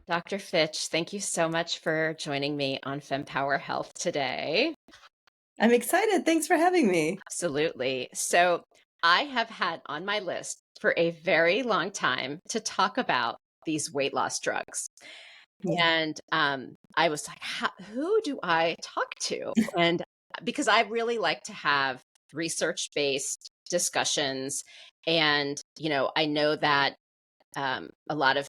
Dr. Fitch, thank you so much for joining me on Fempower Health today. I'm excited. Thanks for having me. Absolutely. So, I have had on my list for a very long time to talk about these weight loss drugs. Yeah. And I was like, who do I talk to? And because I really like to have research based discussions. And, I know that a lot of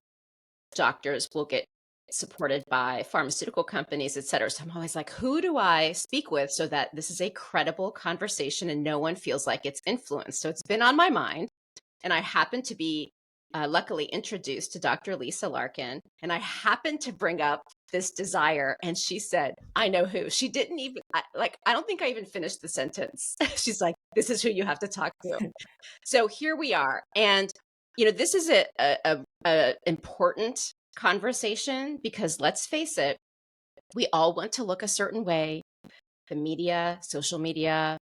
doctors will get supported by pharmaceutical companies, et cetera. So I'm always like, who do I speak with so that this is a credible conversation and no one feels like it's influenced? So it's been on my mind. And I happen to be luckily introduced to Dr. Lisa Larkin. And I happened to bring up this desire. And she said, I know who. She didn't even, I don't think I even finished the sentence. She's like, this is who you have to talk to. So here we are. And, this is a important conversation because let's face it, we all want to look a certain way. The media, social media,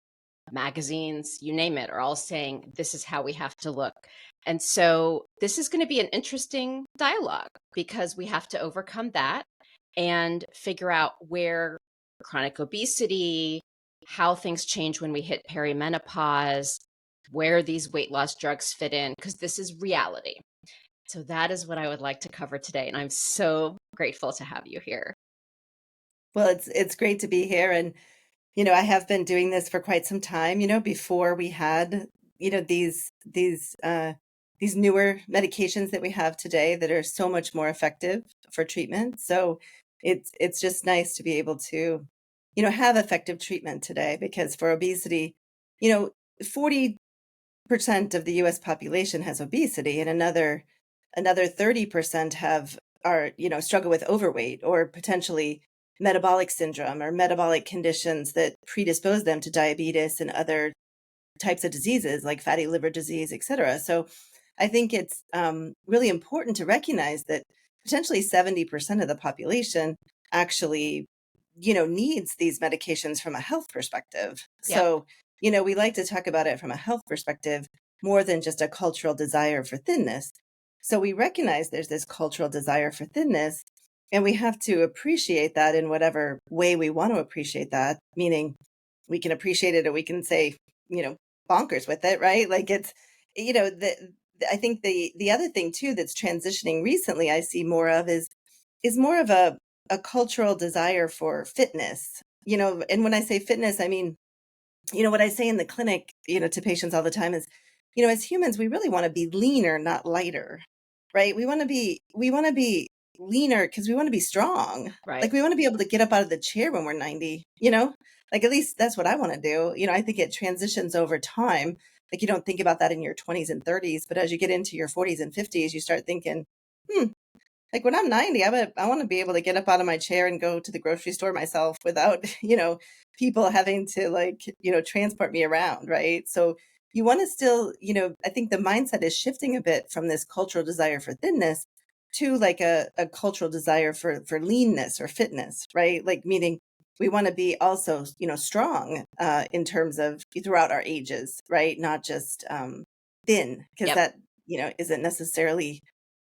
magazines, you name it, are all saying this is how we have to look. And so this is going to be an interesting dialogue because we have to overcome that and figure out where chronic obesity, how things change when we hit perimenopause, where these weight loss drugs fit in, because this is reality. So that is what I would like to cover today. And I'm so grateful to have you here. Well, it's great to be here. And, I have been doing this for quite some time, before we had, these newer medications that we have today that are so much more effective for treatment. So it's just nice to be able to, have effective treatment today because for obesity, 40% of the US population has obesity and another 30% struggle with overweight or potentially metabolic syndrome or metabolic conditions that predispose them to diabetes and other types of diseases like fatty liver disease, et cetera. So I think it's really important to recognize that potentially 70% of the population actually, needs these medications from a health perspective. Yep. So, we like to talk about it from a health perspective more than just a cultural desire for thinness. So we recognize there's this cultural desire for thinness, and we have to appreciate that in whatever way we want to appreciate that, meaning we can appreciate it or we can say, bonkers with it, right? Like it's, I think the other thing too that's transitioning recently I see more of is more of a cultural desire for fitness. And when I say fitness, I mean, what I say in the clinic, to patients all the time is, as humans, we really want to be leaner, not lighter, right? We want to be leaner because we want to be strong. Right. Like we want to be able to get up out of the chair when we're 90, like at least that's what I want to do. I think it transitions over time. Like you don't think about that in your 20s and 30s, but as you get into your 40s and 50s, you start thinking, hmm, like when I'm 90, I want to be able to get up out of my chair and go to the grocery store myself without, people having to like, transport me around, right? So you want to still, I think the mindset is shifting a bit from this cultural desire for thinness to like a cultural desire for leanness or fitness, right? Like meaning we want to be also, strong in terms of throughout our ages, right? Not just thin, because Yep. that, isn't necessarily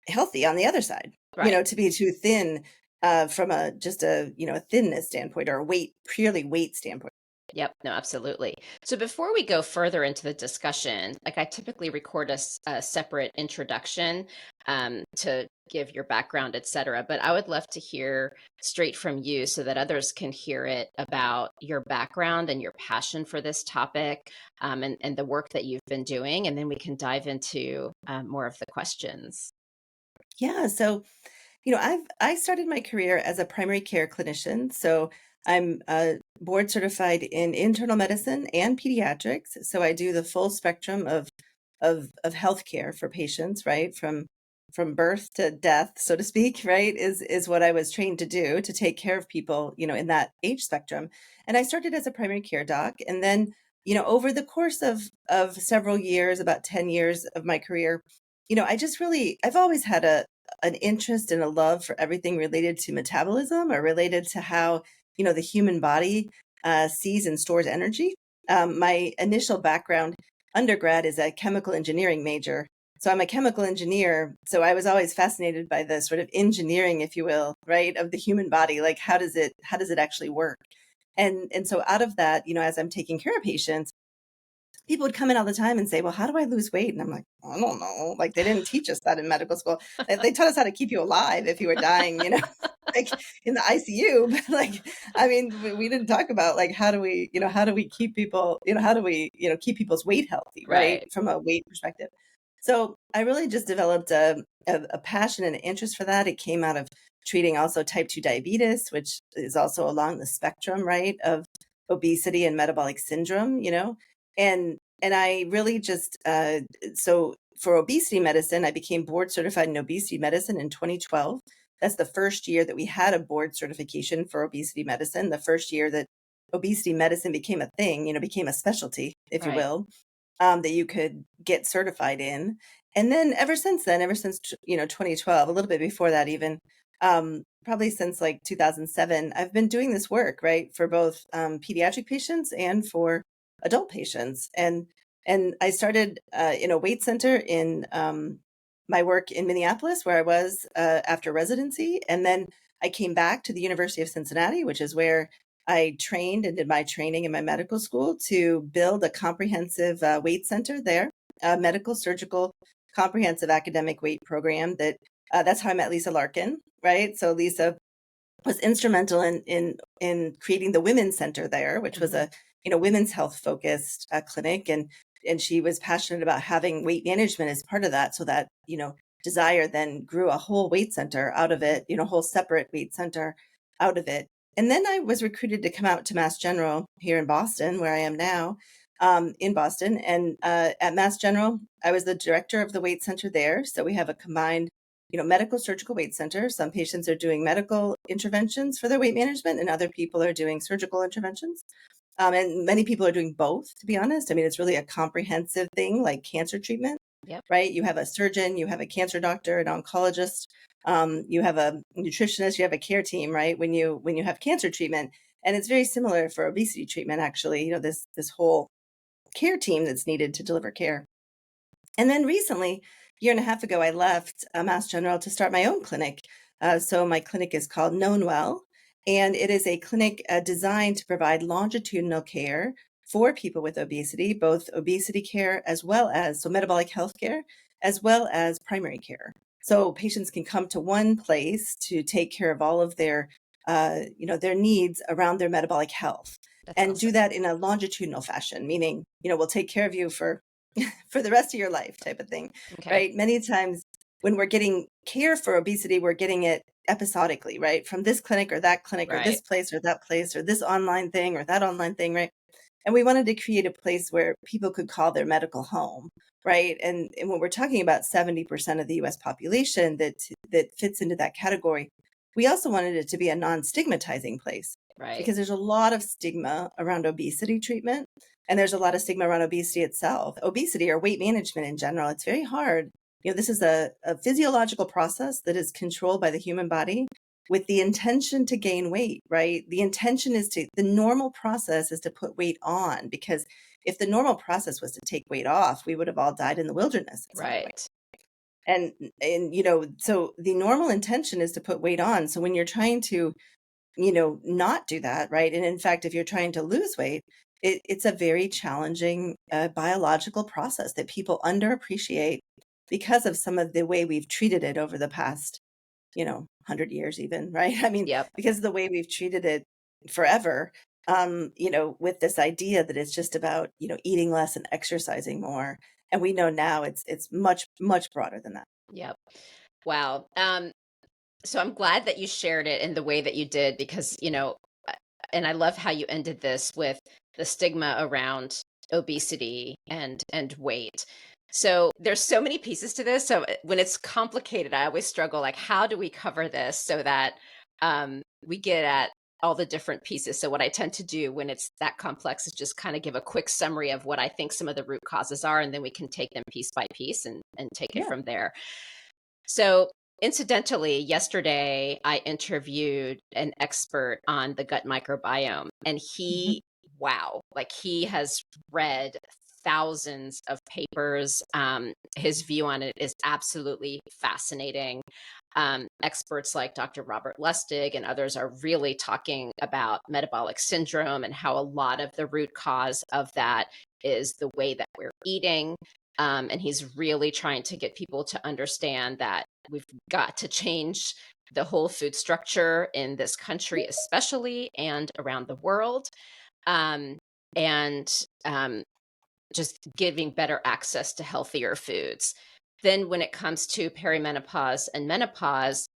healthy on the other side, Right. to be too thin from a just a thinness standpoint or a purely weight standpoint. Yep. No, absolutely. So before we go further into the discussion, like I typically record a separate introduction to give your background, et cetera. But I would love to hear straight from you so that others can hear it about your background and your passion for this topic and the work that you've been doing. And then we can dive into more of the questions. Yeah, so I started my career as a primary care clinician. So I'm board certified in internal medicine and pediatrics. So I do the full spectrum of healthcare for patients, right? From birth to death, so to speak, right? Is what I was trained to do to take care of people, in that age spectrum. And I started as a primary care doc. And then, over the course of several years, about 10 years of my career, I've always had an interest and a love for everything related to metabolism or related to how, the human body sees and stores energy. My initial background undergrad is a chemical engineering major. So I'm a chemical engineer. So I was always fascinated by the sort of engineering, if you will, right, of the human body. Like how does it actually work? And so out of that, as I'm taking care of patients, people would come in all the time and say, well, how do I lose weight? And I'm like, I don't know. Like they didn't teach us that in medical school. They taught us how to keep you alive if you were dying, like in the ICU. But like, I mean, we didn't talk about like, how do we keep people, how do we, keep people's weight healthy, right? Right. From a weight perspective. So I really just developed a passion and an interest for that. It came out of treating also type 2 diabetes, which is also along the spectrum, right, of obesity and metabolic syndrome, and I really just so for obesity medicine, I became board certified in obesity medicine in 2012. That's the first year that we had a board certification for obesity medicine, the first year that obesity medicine became a thing, became a specialty, if you Right. will, that you could get certified in. And then ever since then, ever since 2012, a little bit before that even, probably since like 2007, I've been doing this work, right, for both pediatric patients and for adult patients. And I started in a weight center in my work in Minneapolis, where I was after residency, and then I came back to the University of Cincinnati, which is where I trained and did my training in my medical school to build a comprehensive weight center there, a medical surgical comprehensive academic weight program. That's how I met Lisa Larkin, right? So Lisa was instrumental in creating the women's center there, which was Mhm. a women's health focused clinic, and she was passionate about having weight management as part of that, so that Desire then grew a whole weight center out of it, a whole separate weight center out of it. And then I was recruited to come out to Mass General here in Boston, where I am now, in Boston, and at Mass General, I was the director of the weight center there. So we have a combined medical surgical weight center. Some patients are doing medical interventions for their weight management, and other people are doing surgical interventions. And many people are doing both, to be honest. I mean, it's really a comprehensive thing like cancer treatment, Yep. right? You have a surgeon, you have a cancer doctor, an oncologist, you have a nutritionist, you have a care team, right? When you have cancer treatment. And it's very similar for obesity treatment, actually, this whole care team that's needed to deliver care. And then recently, a year and a half ago, I left Mass General to start my own clinic. So my clinic is called Known Well, and it is a clinic designed to provide longitudinal care for people with obesity, both obesity care as well as metabolic health care, as well as primary care. So patients can come to one place to take care of all of their needs around their metabolic health, That's and do awesome. that in a longitudinal fashion, meaning we'll take care of you for the rest of your life, type of thing, Okay. right? Many times when we're getting care for obesity, we're getting it episodically, right? From this clinic or that clinic or Right. this place or that place or this online thing or that online thing, right? And we wanted to create a place where people could call their medical home, right? And when we're talking about 70% of the US population that fits into that category, we also wanted it to be a non-stigmatizing place, Right. because there's a lot of stigma around obesity treatment, and there's a lot of stigma around obesity itself. Obesity or weight management in general, it's very hard. This is a physiological process that is controlled by the human body with the intention to gain weight, right? The normal process is to put weight on, because if the normal process was to take weight off, we would have all died in the wilderness at some point. Right. And so the normal intention is to put weight on. So when you're trying to, not do that, right? And in fact, if you're trying to lose weight, it's a very challenging biological process that people underappreciate because of some of the way we've treated it over the past 100 years even, right? I mean, Yep. because of the way we've treated it forever, with this idea that it's just about, eating less and exercising more. And we know now it's much, much broader than that. Yep. Wow. So I'm glad that you shared it in the way that you did, because, and I love how you ended this with the stigma around obesity and weight. So there's so many pieces to this. So when it's complicated, I always struggle, like, how do we cover this so that we get at all the different pieces? So what I tend to do when it's that complex is just kind of give a quick summary of what I think some of the root causes are, and then we can take them piece by piece and take it Yeah. from there. So, incidentally, yesterday I interviewed an expert on the gut microbiome, and Mhm. wow, like he has read thousands of papers. His view on it is absolutely fascinating. Experts like Dr. Robert Lustig and others are really talking about metabolic syndrome and how a lot of the root cause of that is the way that we're eating. And he's really trying to get people to understand that we've got to change the whole food structure in this country, especially, and around the world. Um, and just giving better access to healthier foods. Then, when it comes to perimenopause and menopause,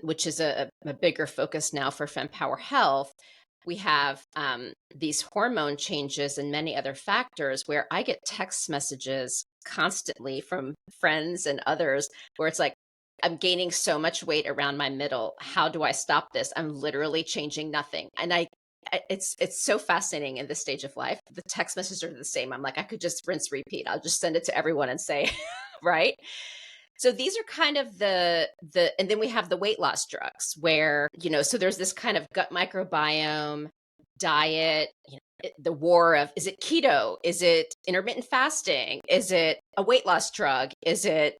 which is a bigger focus now for Fempower Health, we have these hormone changes and many other factors where I get text messages constantly from friends and others where it's like, I'm gaining so much weight around my middle. How do I stop this? I'm literally changing nothing. And it's so fascinating in this stage of life. The text messages are the same. I'm like, I could just rinse, repeat. I'll just send it to everyone and say, right? So these are kind of and then we have the weight loss drugs where, so there's this kind of gut microbiome diet, the war of, is it keto? Is it intermittent fasting? Is it a weight loss drug? Is it,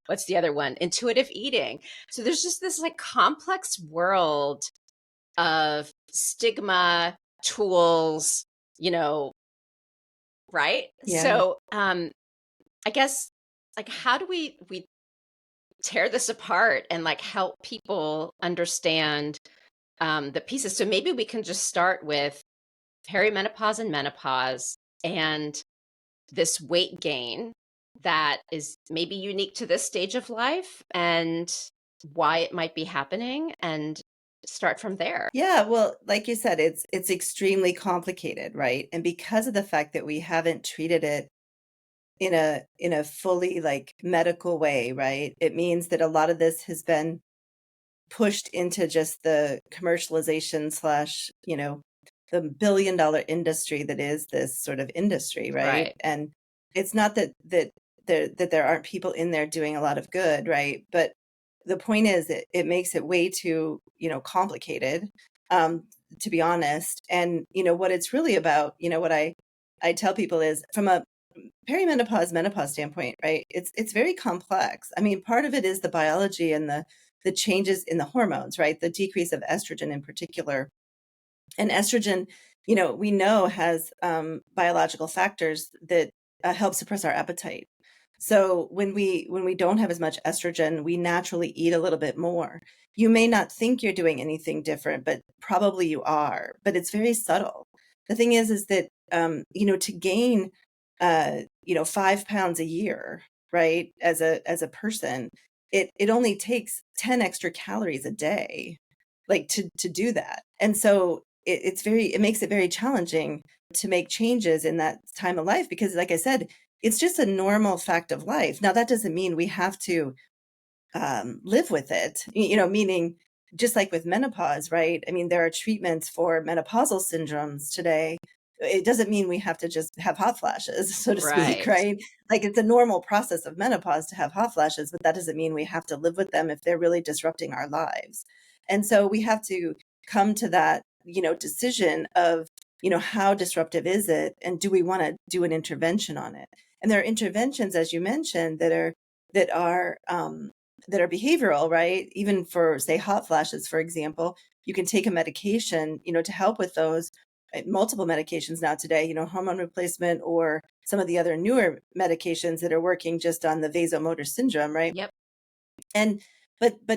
what's the other one? Intuitive eating. So there's just this like complex world of stigma, tools, right? Yeah. So, I guess, like, how do we tear this apart and like help people understand the pieces? So maybe we can just start with perimenopause and menopause and this weight gain that is maybe unique to this stage of life and why it might be happening, and start from there. Yeah, well, like you said, it's extremely complicated, right? And because of the fact that we haven't treated it in a fully like medical way, right? It means that a lot of this has been pushed into just the commercialization slash, the billion-dollar industry that is this sort of industry, right? Right. And it's not that there aren't people in there doing a lot of good, right? But the point is it makes it way too, complicated, um, to be honest. And what it's really about, what I tell people is from a perimenopause menopause standpoint, right? It's very complex. I mean, part of it is the biology and the changes in the hormones, right? The decrease of estrogen in particular. And estrogen, we know has biological factors that help suppress our appetite. So when we don't have as much estrogen, we naturally eat a little bit more. You may not think you're doing anything different, but probably you are. But it's very subtle. The thing is that to gain 5 pounds a year, right, as a person, it only takes 10 extra calories a day, like to do that. And so it makes it very challenging to make changes in that time of life because, like I said, it's just a normal fact of life. Now, that doesn't mean we have to live with it, meaning just like with menopause, right? I mean, there are treatments for menopausal syndromes today. It doesn't mean we have to just have hot flashes, so to speak, Right. right? Like it's a normal process of menopause to have hot flashes, but that doesn't mean we have to live with them if they're really disrupting our lives. And so we have to come to that, decision of, how disruptive is it? And do we want to do an intervention on it? And there are interventions, as you mentioned, that are that are behavioral, right? Even for, say, hot flashes, for example, you can take a medication, to help with those. Multiple medications now today, hormone replacement or some of the other newer medications that are working just on the vasomotor syndrome, right? Yep. And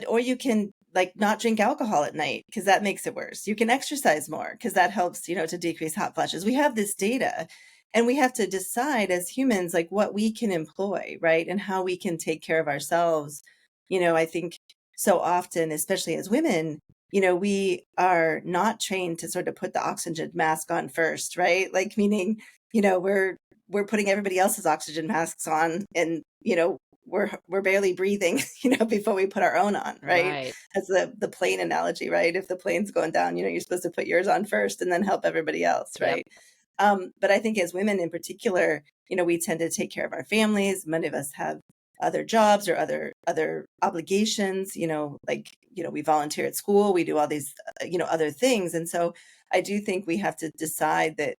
or you can like not drink alcohol at night because that makes it worse. You can exercise more because that helps, to decrease hot flashes. We have this data and we have to decide as humans like what we can employ, right? And how we can take care of ourselves. I think so often, especially as women, we are not trained to sort of put the oxygen mask on first, right? Like meaning, we're putting everybody else's oxygen masks on and, we're barely breathing, before we put our own on, right? Right. That's the plane analogy, right? If the plane's going down, you're supposed to put yours on first and then help everybody else, Yep. right? But I think as women in particular, we tend to take care of our families. Many of us have other jobs or other obligations, like, we volunteer at school, we do all these, other things. And so I do think we have to decide that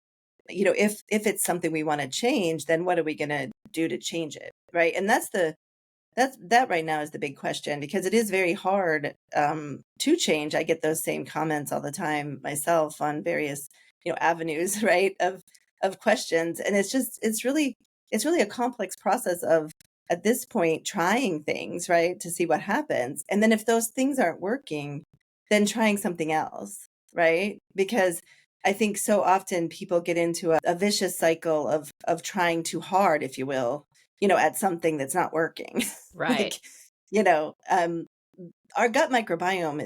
if it's something we want to change, then what are we going to do to change it? Right. And that right now is the big question, because it is very hard to change. I get those same comments all the time myself on various, avenues, right, of questions. And it's really a complex process of, at this point, trying things, right, to see what happens. And then if those things aren't working, then trying something else, right? Because I think so often people get into a vicious cycle of trying too hard, if you will, at something that's not working. Right. Like, you know, um, our gut microbiome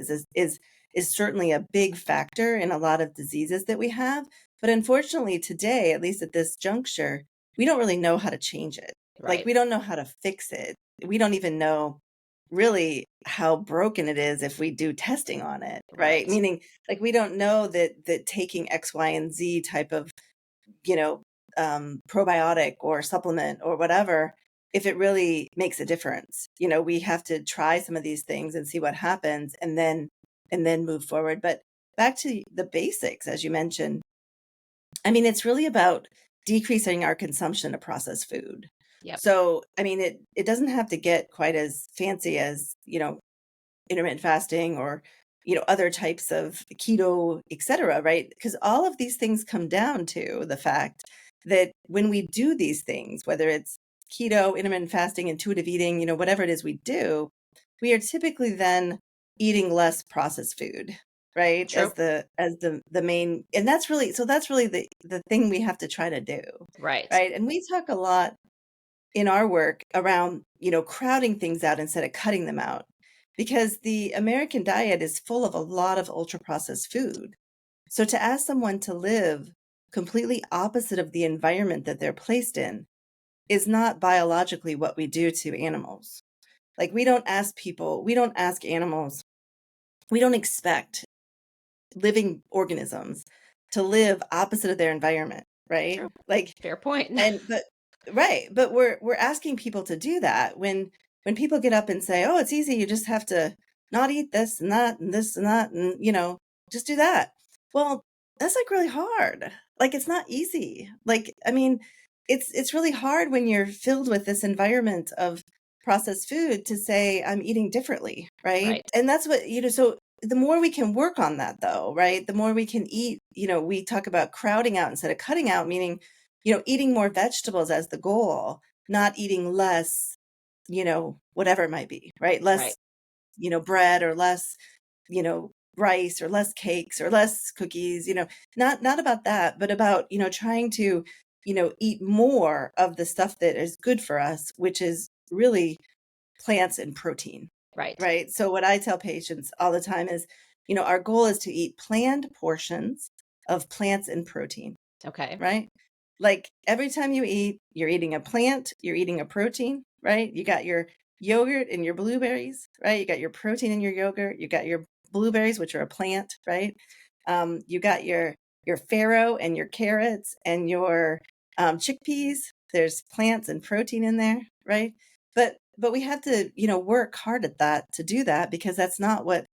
is certainly a big factor in a lot of diseases that we have. But unfortunately, today, at least at this juncture, we don't really know how to change it. Like, Right. we don't know how to fix it. We don't even know really how broken it is if we do testing on it, right? Right. Meaning, like, we don't know that taking X, Y, and Z type of, you know, probiotic or supplement or whatever, if it really makes a difference. We have to try some of these things and see what happens, and then move forward. But back to the basics, as you mentioned, I mean, it's really about decreasing our consumption of processed food. Yep. So, I mean, it doesn't have to get quite as fancy as, intermittent fasting or, other types of keto, et cetera, right? Because all of these things come down to the fact that when we do these things, whether it's keto, intermittent fasting, intuitive eating, whatever it is we do, we are typically then eating less processed food, right? True. As the main, and that's really the thing we have to try to do, Right. right? And we talk a lot in our work around, crowding things out instead of cutting them out, because the American diet is full of a lot of ultra processed food. So to ask someone to live completely opposite of the environment that they're placed in is not biologically what we do to animals. Like, we don't ask animals, we don't expect living organisms to live opposite of their environment, right? True. Like, Fair point. and but right, but we're asking people to do that when people get up and say, "Oh, it's easy. You just have to not eat this and that and this and that, and just do that." Well, that's like really hard. Like, it's not easy. Like, I mean, it's really hard when you're filled with this environment of processed food to say, "I'm eating differently," right? Right. And that's what, so the more we can work on that, though, right? The more we can eat, we talk about crowding out instead of cutting out, meaning, eating more vegetables as the goal, not eating less, whatever it might be, right? Right. Less, bread, or less, rice, or less cakes, or less cookies, not about that, but about, trying to, eat more of the stuff that is good for us, which is really plants and protein, Right. right? So what I tell patients all the time is, our goal is to eat planned portions of plants and protein, Okay. right? Like, every time you eat, you're eating a plant, you're eating a protein, right? You got your yogurt and your blueberries, right? You got your protein in your yogurt, you got your blueberries, which are a plant, right? You got your farro and your carrots and your chickpeas. There's plants and protein in there, right? But we have to, work hard at that to do that, because that's not what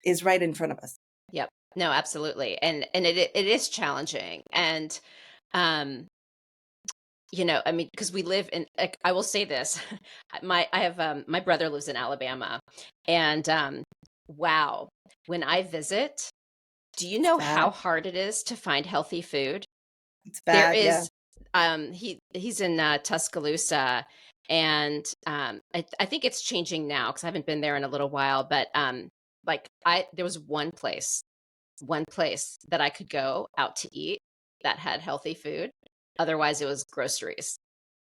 is right in front of us. Yep. No, absolutely. And it is challenging. And um I mean, because we live in, like, I will say this, I have, my brother lives in Alabama, and wow, when I visit, do you It's know how bad. hard it is to find healthy food? It's There bad. Yeah. is, he's in Tuscaloosa, and I think it's changing now because I haven't been there in a little while, but like, there was one place that I could go out to eat that had healthy food. Otherwise, it was groceries.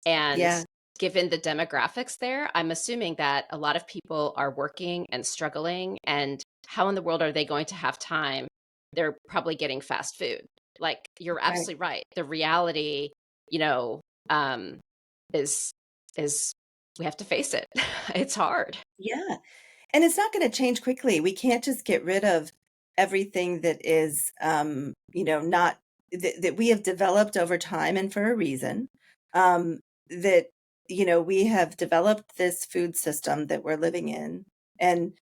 And Yeah. given the demographics there, I'm assuming that a lot of people are working and struggling. And how in the world are they going to have time? They're probably getting fast food. Like, you're Right. absolutely right. The reality, you know, um, is is we have to face it. It's hard. Yeah. And it's not going to change quickly. We can't just get rid of everything that is, not that we have developed over time and for a reason. That, we have developed this food system that we're living in, and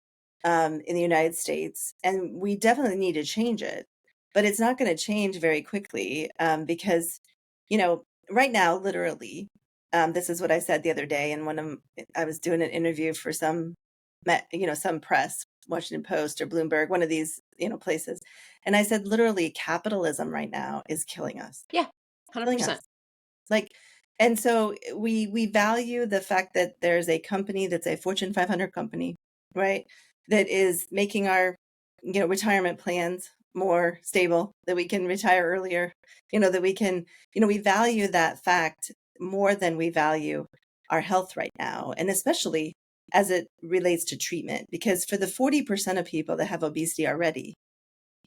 in the United States, and we definitely need to change it. but it's not going to change very quickly because, you know, right now, literally, this is what I said the other day. And I was doing an interview for some press, Washington Post or Bloomberg, one of these, places. And I said, literally, capitalism right now is killing us, Yeah, killing 100%. us. Like, and so we value the fact that there's a company that's a Fortune 500 company, right? That is making our, retirement plans more stable, that we can retire earlier, that we can, we value that fact more than we value our health right now. And especially as it relates to treatment, because for the 40% of people that have obesity already,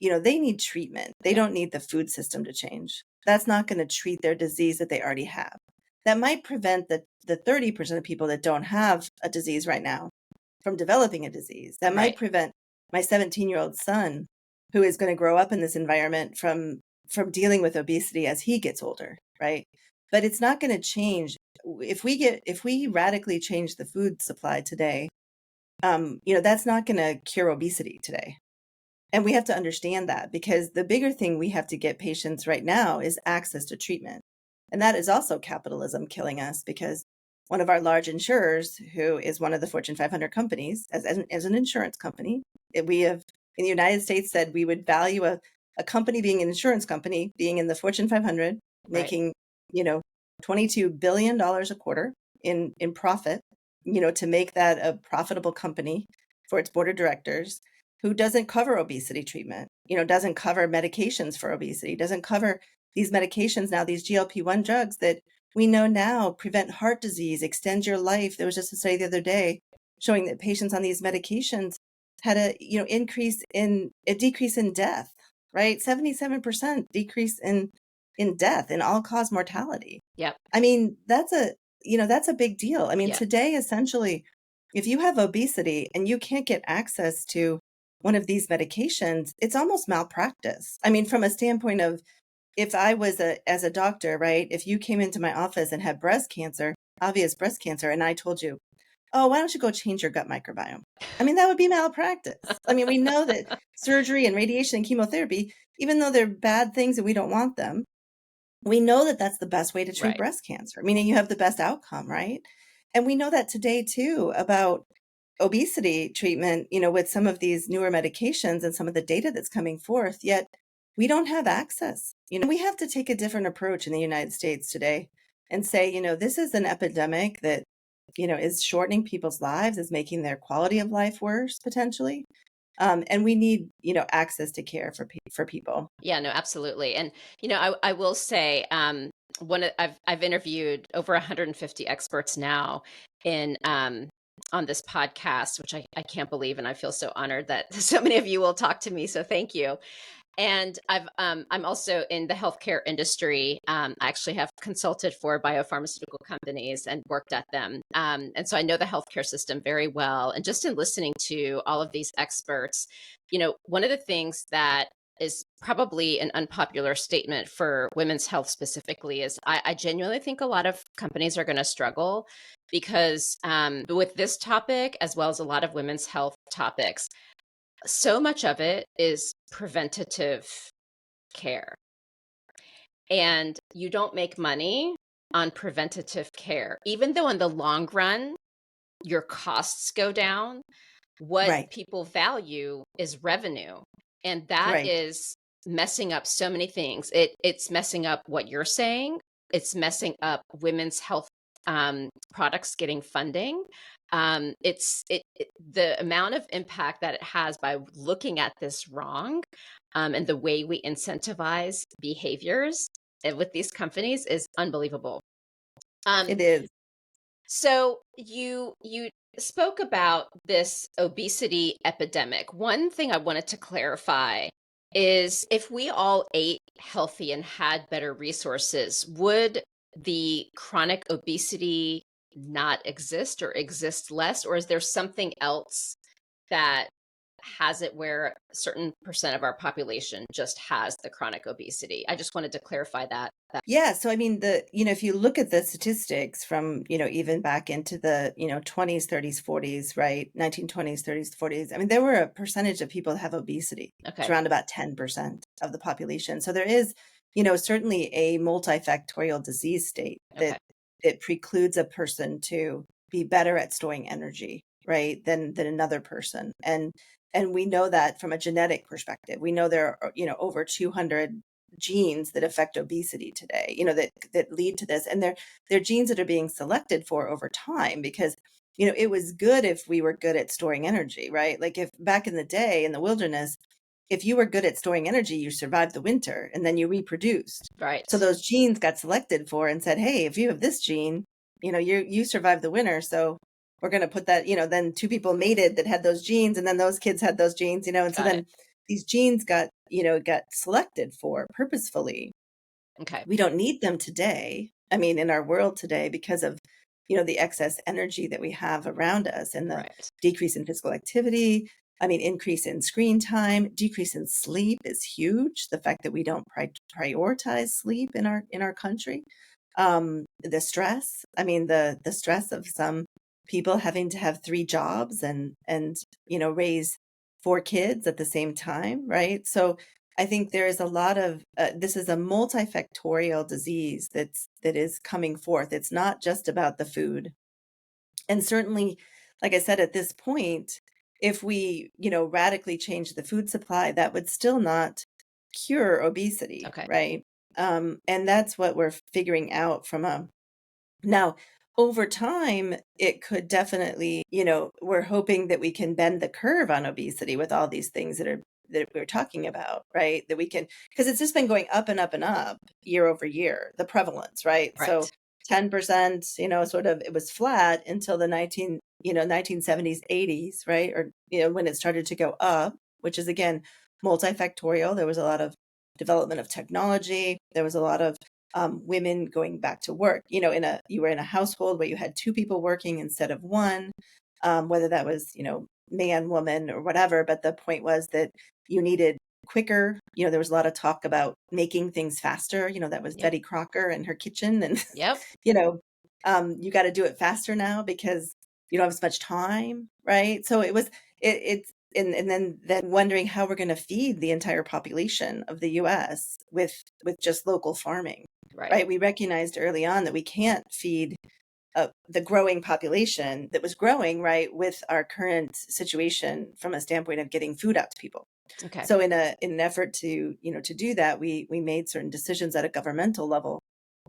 they need treatment. They Yeah, don't need the food system to change. That's not going to treat their disease that they already have. That might prevent the 30% of people that don't have a disease right now from developing a disease. That might right. prevent my 17-year-old son, who is going to grow up in this environment, from dealing with obesity as he gets older, right? But it's not going to change if we radically change the food supply today. That's not going to cure obesity today. And we have to understand that, because the bigger thing we have to get patients right now is access to treatment. And that is also capitalism killing us, because one of our large insurers, who is one of the Fortune 500 companies, as an insurance company, we have in the United States said we would value a company being an insurance company, being in the Fortune 500, Right. making, $22 billion a quarter in profit, to make that a profitable company for its board of directors, who doesn't cover obesity treatment, doesn't cover medications for obesity, doesn't cover these medications now, these GLP-1 drugs that we know now prevent heart disease, extend your life. There was just a study the other day showing that patients on these medications had a decrease in death, right? 77% decrease in death, in all-cause mortality. Yep. I mean, that's a big deal. I mean, Yeah. today, essentially, if you have obesity and you can't get access to one of these medications, it's almost malpractice. I mean, from a standpoint of, if I was as a doctor, right, if you came into my office and had breast cancer, obvious breast cancer, and I told you, oh, why don't you go change your gut microbiome? I mean, that would be malpractice. I mean, we know that surgery and radiation and chemotherapy, even though they're bad things and we don't want them, we know that that's the best way to treat Right. breast cancer, meaning you have the best outcome, right? And we know that today too about obesity treatment, with some of these newer medications and some of the data that's coming forth, yet we don't have access. We have to take a different approach in the United States today and say, this is an epidemic that, is shortening people's lives, is making their quality of life worse potentially. And we need, access to care for people. Yeah, no, absolutely. And I will say, I've interviewed over 150 experts now in on this podcast, which I can't believe, and I feel so honored that so many of you will talk to me. So thank you. And I'm also in the healthcare industry. I actually have consulted for biopharmaceutical companies and worked at them. And so I know the healthcare system very well. And just in listening to all of these experts, one of the things that is probably an unpopular statement for women's health specifically is I genuinely think a lot of companies are going to struggle because with this topic, as well as a lot of women's health topics, so much of it is preventative care. And you don't make money on preventative care. Even though in the long run, your costs go down, what Right, people value is revenue. And that right. is messing up so many things. It's messing up what you're saying. It's messing up women's health products getting funding. The amount of impact that it has by looking at this wrong, and the way we incentivize behaviors with these companies is unbelievable. Um, It is. so you spoke about this obesity epidemic. One thing I wanted to clarify is if we all ate healthy and had better resources, would the chronic obesity not exist or exist less? Or is there something else that has it where a certain percent of our population just has the chronic obesity. I just wanted to clarify that. Yeah, so I mean if you look at the statistics from, even back into the, 20s, 30s, 40s, right? 1920s, 30s, 40s. I mean, there were a percentage of people that have obesity. It's Okay. around about 10% of the population. So there is, certainly a multifactorial disease state Okay. that it precludes a person to be better at storing energy, right? Than another person. And we know that from a genetic perspective. We know there are, over 200 genes that affect obesity today, that lead to this. And they're genes that are being selected for over time because, it was good if we were good at storing energy, right? Like if back in the day in the wilderness, if you were good at storing energy, you survived the winter and then you reproduced. So Right. those genes got selected for and said, hey, if you have this gene, you survived the winter. So we're going to put that, then two people mated that had those genes and then those kids had those genes, and so Got it. then these genes got selected for purposefully. Okay. We don't need them today. I mean, in our world today, because of, the excess energy that we have around us and the Right. decrease in physical activity. I mean, increase in screen time, decrease in sleep is huge. The fact that we don't prioritize sleep in our country, the stress. I mean, the stress of some people having to have three jobs and raise four kids at the same time, right? So I think there is a lot of this is a multifactorial disease that is coming forth. It's not just about the food. And certainly, like I said, at this point, if we, radically change the food supply, that would still not cure obesity, Okay. right? And that's what we're figuring out from a now, over time, it could definitely, we're hoping that we can bend the curve on obesity with all these things that we're talking about, right? That we can, because it's just been going up and up and up year over year, the prevalence, right? So Right. 10%, sort of it was flat until the 1970s, 80s, right? Or, when it started to go up, which is again multifactorial. There was a lot of development of technology. There was a lot of women going back to work, you were in a household where you had two people working instead of one, whether that was, man, woman, or whatever. But the point was that you needed quicker, there was a lot of talk about making things faster. That was Yep. Betty Crocker and her kitchen. And, Yep. you know, you got to do it faster now because you don't have as much time. Right. So it's, and then wondering how we're going to feed the entire population of the US with just local farming. Right. Right? We recognized early on that we can't feed the growing population that was growing, right, with our current situation from a standpoint of getting food out to people. Okay. So in an effort to, to do that, we made certain decisions at a governmental level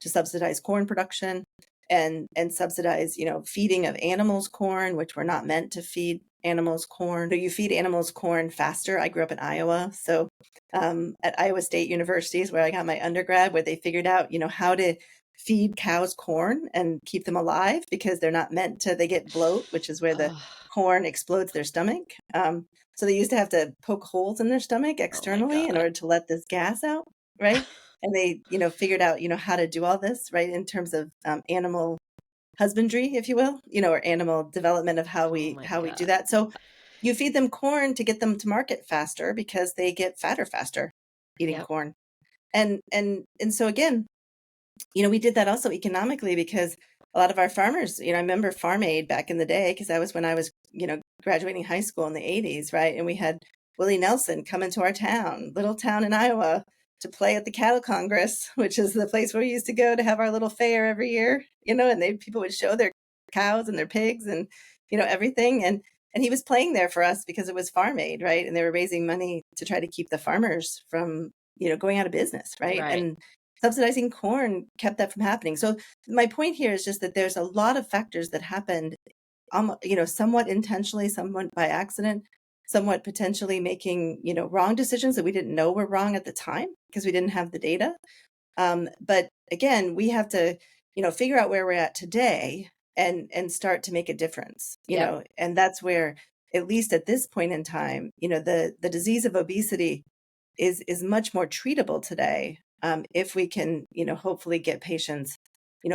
to subsidize corn production and subsidize, feeding of animals corn, which were not meant to feed animals corn. So you feed animals corn faster. I grew up in Iowa. So at Iowa State University is where I got my undergrad, where they figured out, how to feed cows corn and keep them alive because they're not meant to, they get bloat, which is where the Oh, corn explodes their stomach. So they used to have to poke holes in their stomach oh my externally in God. order to let this gas out, right? And they, figured out, how to do all this, right, in terms of animal husbandry, if you will, or animal development of how Oh we my how we do God. that. So you feed them corn to get them to market faster because they get fatter faster eating Yep. corn. And so again, we did that also economically because a lot of our farmers, I remember Farm Aid back in the day because that was when I was, graduating high school in the 80s, right? And we had Willie Nelson come into our town, little town in Iowa, to play at the Cattle Congress, which is the place where we used to go to have our little fair every year, and people would show their cows and their pigs and, everything. And he was playing there for us because it was Farm Aid, right? And they were raising money to try to keep the farmers from, going out of business, right? Right. And subsidizing corn kept that from happening. So my point here is just that there's a lot of factors that happened, somewhat intentionally, somewhat by accident, somewhat potentially making, wrong decisions that we didn't know were wrong at the time because we didn't have the data. But again, we have to, figure out where we're at today and start to make a difference, Yep. and that's where, at least at this point in time, the disease of obesity is much more treatable today, if we can, hopefully get patients,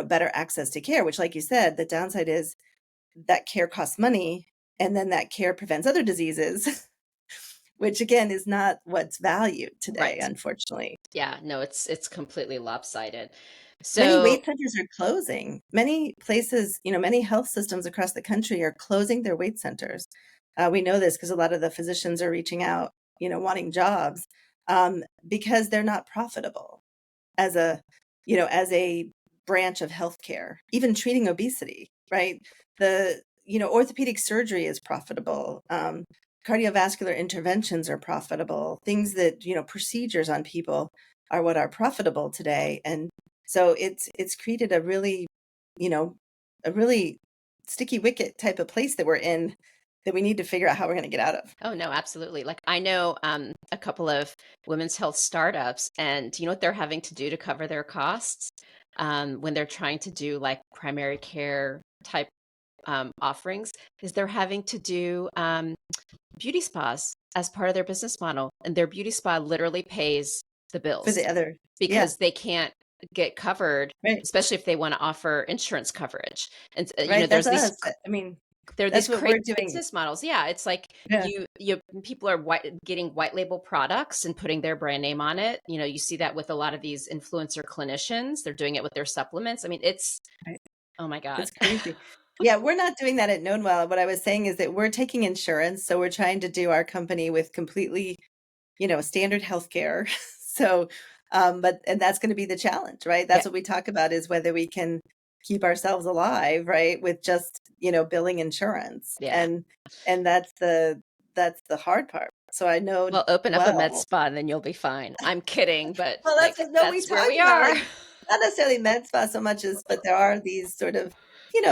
better access to care, which, like you said, the downside is that care costs money and then that care prevents other diseases which again is not what's valued today, Right. unfortunately. Yeah, no, it's completely lopsided. Many So, weight centers are closing. Many places, many health systems across the country are closing their weight centers. We know this because a lot of the physicians are reaching out, wanting jobs, because they're not profitable as a branch of healthcare, even treating obesity, right? Orthopedic surgery is profitable. Cardiovascular interventions are profitable. Things that, procedures on people are what are profitable today. And so it's created you know, a really sticky wicket type of place that we're in that we need to figure out how we're going to get out of. oh no, absolutely. Like I know a couple of women's health startups, and you know what they're having to do to cover their costs when they're trying to do like primary care type offerings is they're having to do beauty spas as part of their business model, and their beauty spa literally pays the For bills the other, yeah, because they can't get covered, right, especially if they want to offer insurance coverage. And right. That's there's these us. I mean, there are these that's what crazy we're doing. business models. Yeah, it's like Yeah. you people are getting white label products and putting their brand name on it. You know, you see that with a lot of these influencer clinicians. They're doing it with their supplements. I mean, it's Right. oh my God. It's crazy. Yeah, we're not doing that at Known Well. What I was saying is that we're taking insurance, so we're trying to do our company with completely, standard healthcare. So, and that's going to be the challenge, right? Yeah, That's what we talk about is whether we can keep ourselves alive, right, with just, billing insurance. yeah. And that's the hard part. So I know Well, open up a med well. spa and then you'll be fine. I'm kidding, but Well, like that's what no, we that's where talk we about, are. like, not necessarily med spa so much as but there are these sort of,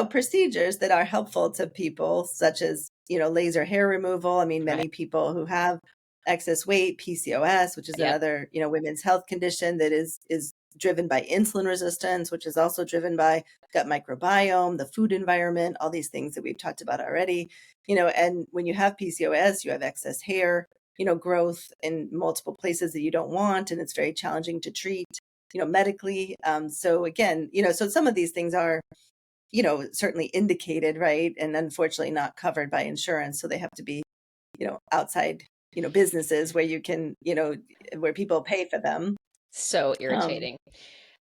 procedures that are helpful to people, such as, laser hair removal. I mean, Right. many people who have excess weight, PCOS, which is Yep. another, women's health condition that is driven by insulin resistance, which is also driven by gut microbiome, the food environment, all these things that we've talked about already. And when you have PCOS, you have excess hair, growth in multiple places that you don't want, and it's very challenging to treat, medically. So again, so some of these things are, certainly indicated, right? And unfortunately not covered by insurance. So they have to be, outside, businesses where you can, where people pay for them. So Um, irritating.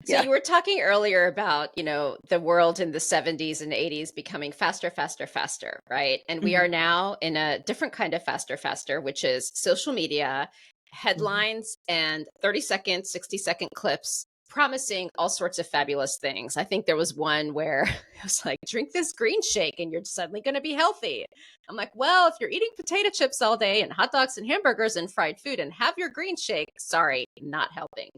So yeah. you were talking earlier about, you know, the world in the 70s and 80s becoming faster, faster, faster, right? And we Mhm, are now in a different kind of faster, faster, which is social media, mhm. headlines, and 30-second, 60-second clips promising all sorts of fabulous things. I think there was one where it was like, drink this green shake and you're suddenly going to be healthy. I'm like, well, if you're eating potato chips all day and hot dogs and hamburgers and fried food and have your green shake, sorry, not helping.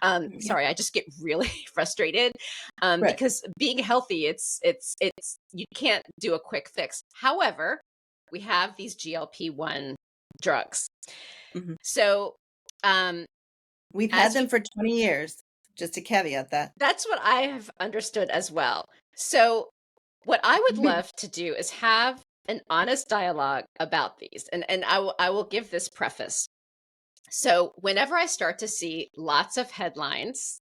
Yeah, Sorry, I just get really frustrated right. because being healthy, it's you can't do a quick fix. However, we have these GLP-1 drugs. Mhm. So, um, We've had as them you, for 20 years, just to caveat that. that's what I have understood as well. So, what I would love to do is have an honest dialogue about these, and I will give this preface. So, whenever I start to see lots of headlines,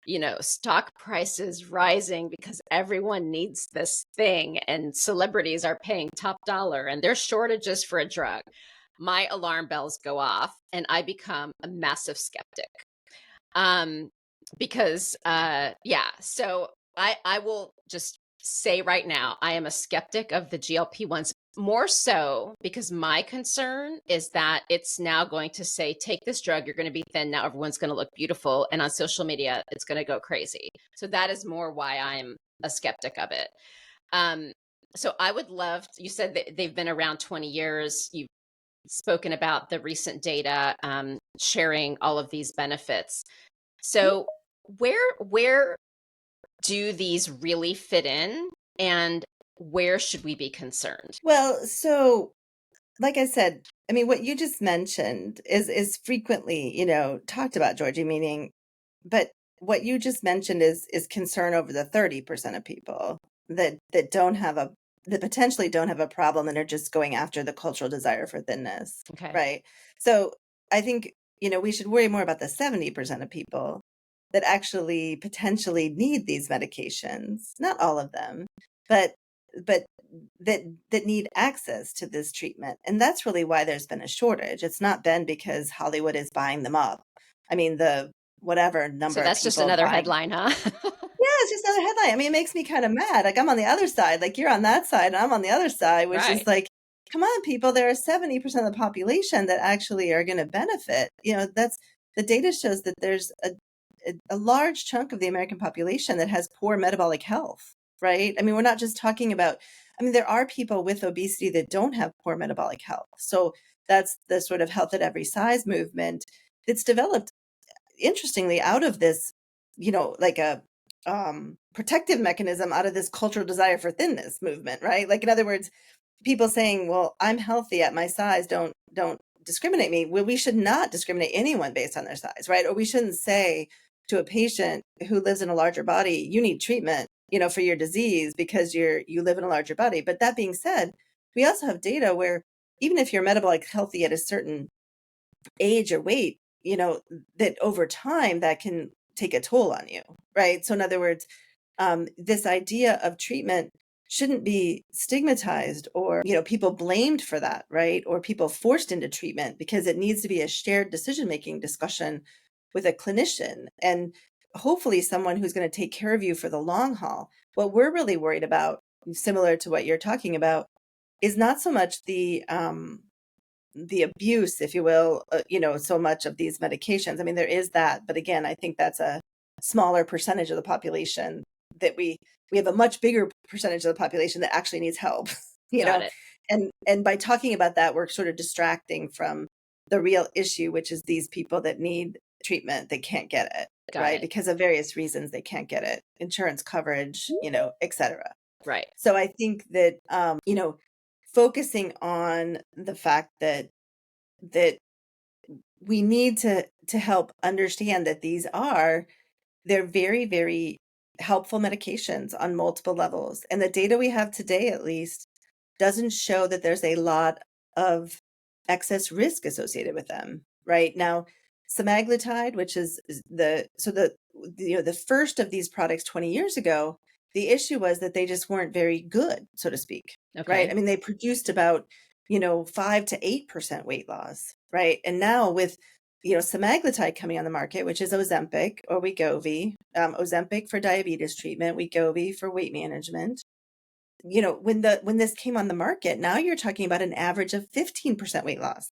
you know, stock prices rising because everyone needs this thing and celebrities are paying top dollar and there's shortages for a drug, my alarm bells go off and I become a massive skeptic. Um, because yeah, so I will just say right now, I am a skeptic of the GLP-1s more so because my concern is that it's now going to say, take this drug, you're going to be thin. Now everyone's going to look beautiful. And on social media, it's going to go crazy. So that is more why I'm a skeptic of it. Um, so I would love, you said that they've been around 20 years. You've spoken about the recent data, sharing all of these benefits. So where do these really fit in and where should we be concerned? Well, so like I said, I mean, what you just mentioned is frequently, talked about, Georgie, meaning, but what you just mentioned is concern over the 30% of people that don't have a that potentially don't have a problem and are just going after the cultural desire for thinness, Okay. right? So I think, we should worry more about the 70% of people that actually potentially need these medications. Not all of them, but but that need access to this treatment. And that's really why there's been a shortage. It's not been because Hollywood is buying them up. I mean, the whatever So number of that's just people another buying. headline, huh? Yeah, it's just another headline. I mean, it makes me kind of mad. Like I'm on the other side, like you're on that side, and I'm on the other side, which is Right. like, come on, people, there are 70% of the population that actually are going to benefit. That's the data shows that there's a large chunk of the American population that has poor metabolic health, right? I mean, we're not just talking about, I mean, there are people with obesity that don't have poor metabolic health. So that's the sort of health at every size movement that's developed interestingly out of this, like a protective mechanism out of this cultural desire for thinness movement, right? Like in other words, people saying, well, I'm healthy at my size, don't discriminate me. Well, we should not discriminate anyone based on their size, right? Or we shouldn't say to a patient who lives in a larger body, you need treatment, for your disease because you live in a larger body. But that being said, we also have data where even if you're metabolic healthy at a certain age or weight, that over time that can take a toll on you, right? So in other words, this idea of treatment shouldn't be stigmatized or, people blamed for that, right? Or people forced into treatment because it needs to be a shared decision-making discussion with a clinician and hopefully someone who's going to take care of you for the long haul. What we're really worried about, similar to what you're talking about, is not so much the abuse, if you will, so much of these medications. I mean, there is that, but again, I think that's a smaller percentage of the population that we have a much bigger percentage of the population that actually needs help, you Got know, it. and by talking about that, we're sort of distracting from the real issue, which is these people that need treatment, they can't get it, Got right? it. Because of various reasons, they can't get it, insurance coverage, et cetera. Right. So I think that, focusing on the fact that we need to help understand that they're very, very helpful medications on multiple levels. And the data we have today, at least, doesn't show that there's a lot of excess risk associated with them. Right now, semaglutide, which is the first of these products 20 years ago, the issue was that they just weren't very good, so to speak. Right? Okay. I mean, they produced about 5 to 8% weight loss, right? And now with semaglutide coming on the market, which is Ozempic or Wegovy, Ozempic for diabetes treatment, Wegovy for weight management. When this came on the market, now you're talking about an average of 15% weight loss.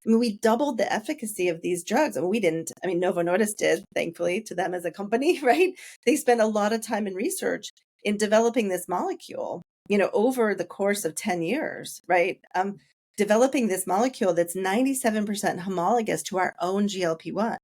I mean, we doubled the efficacy of these drugs. I mean, we didn't. I mean, Novo Nordisk did, thankfully, to them as a company, right? They spent a lot of time and research in developing this molecule, over the course of 10 years, right? Developing this molecule that's 97% homologous to our own GLP-1.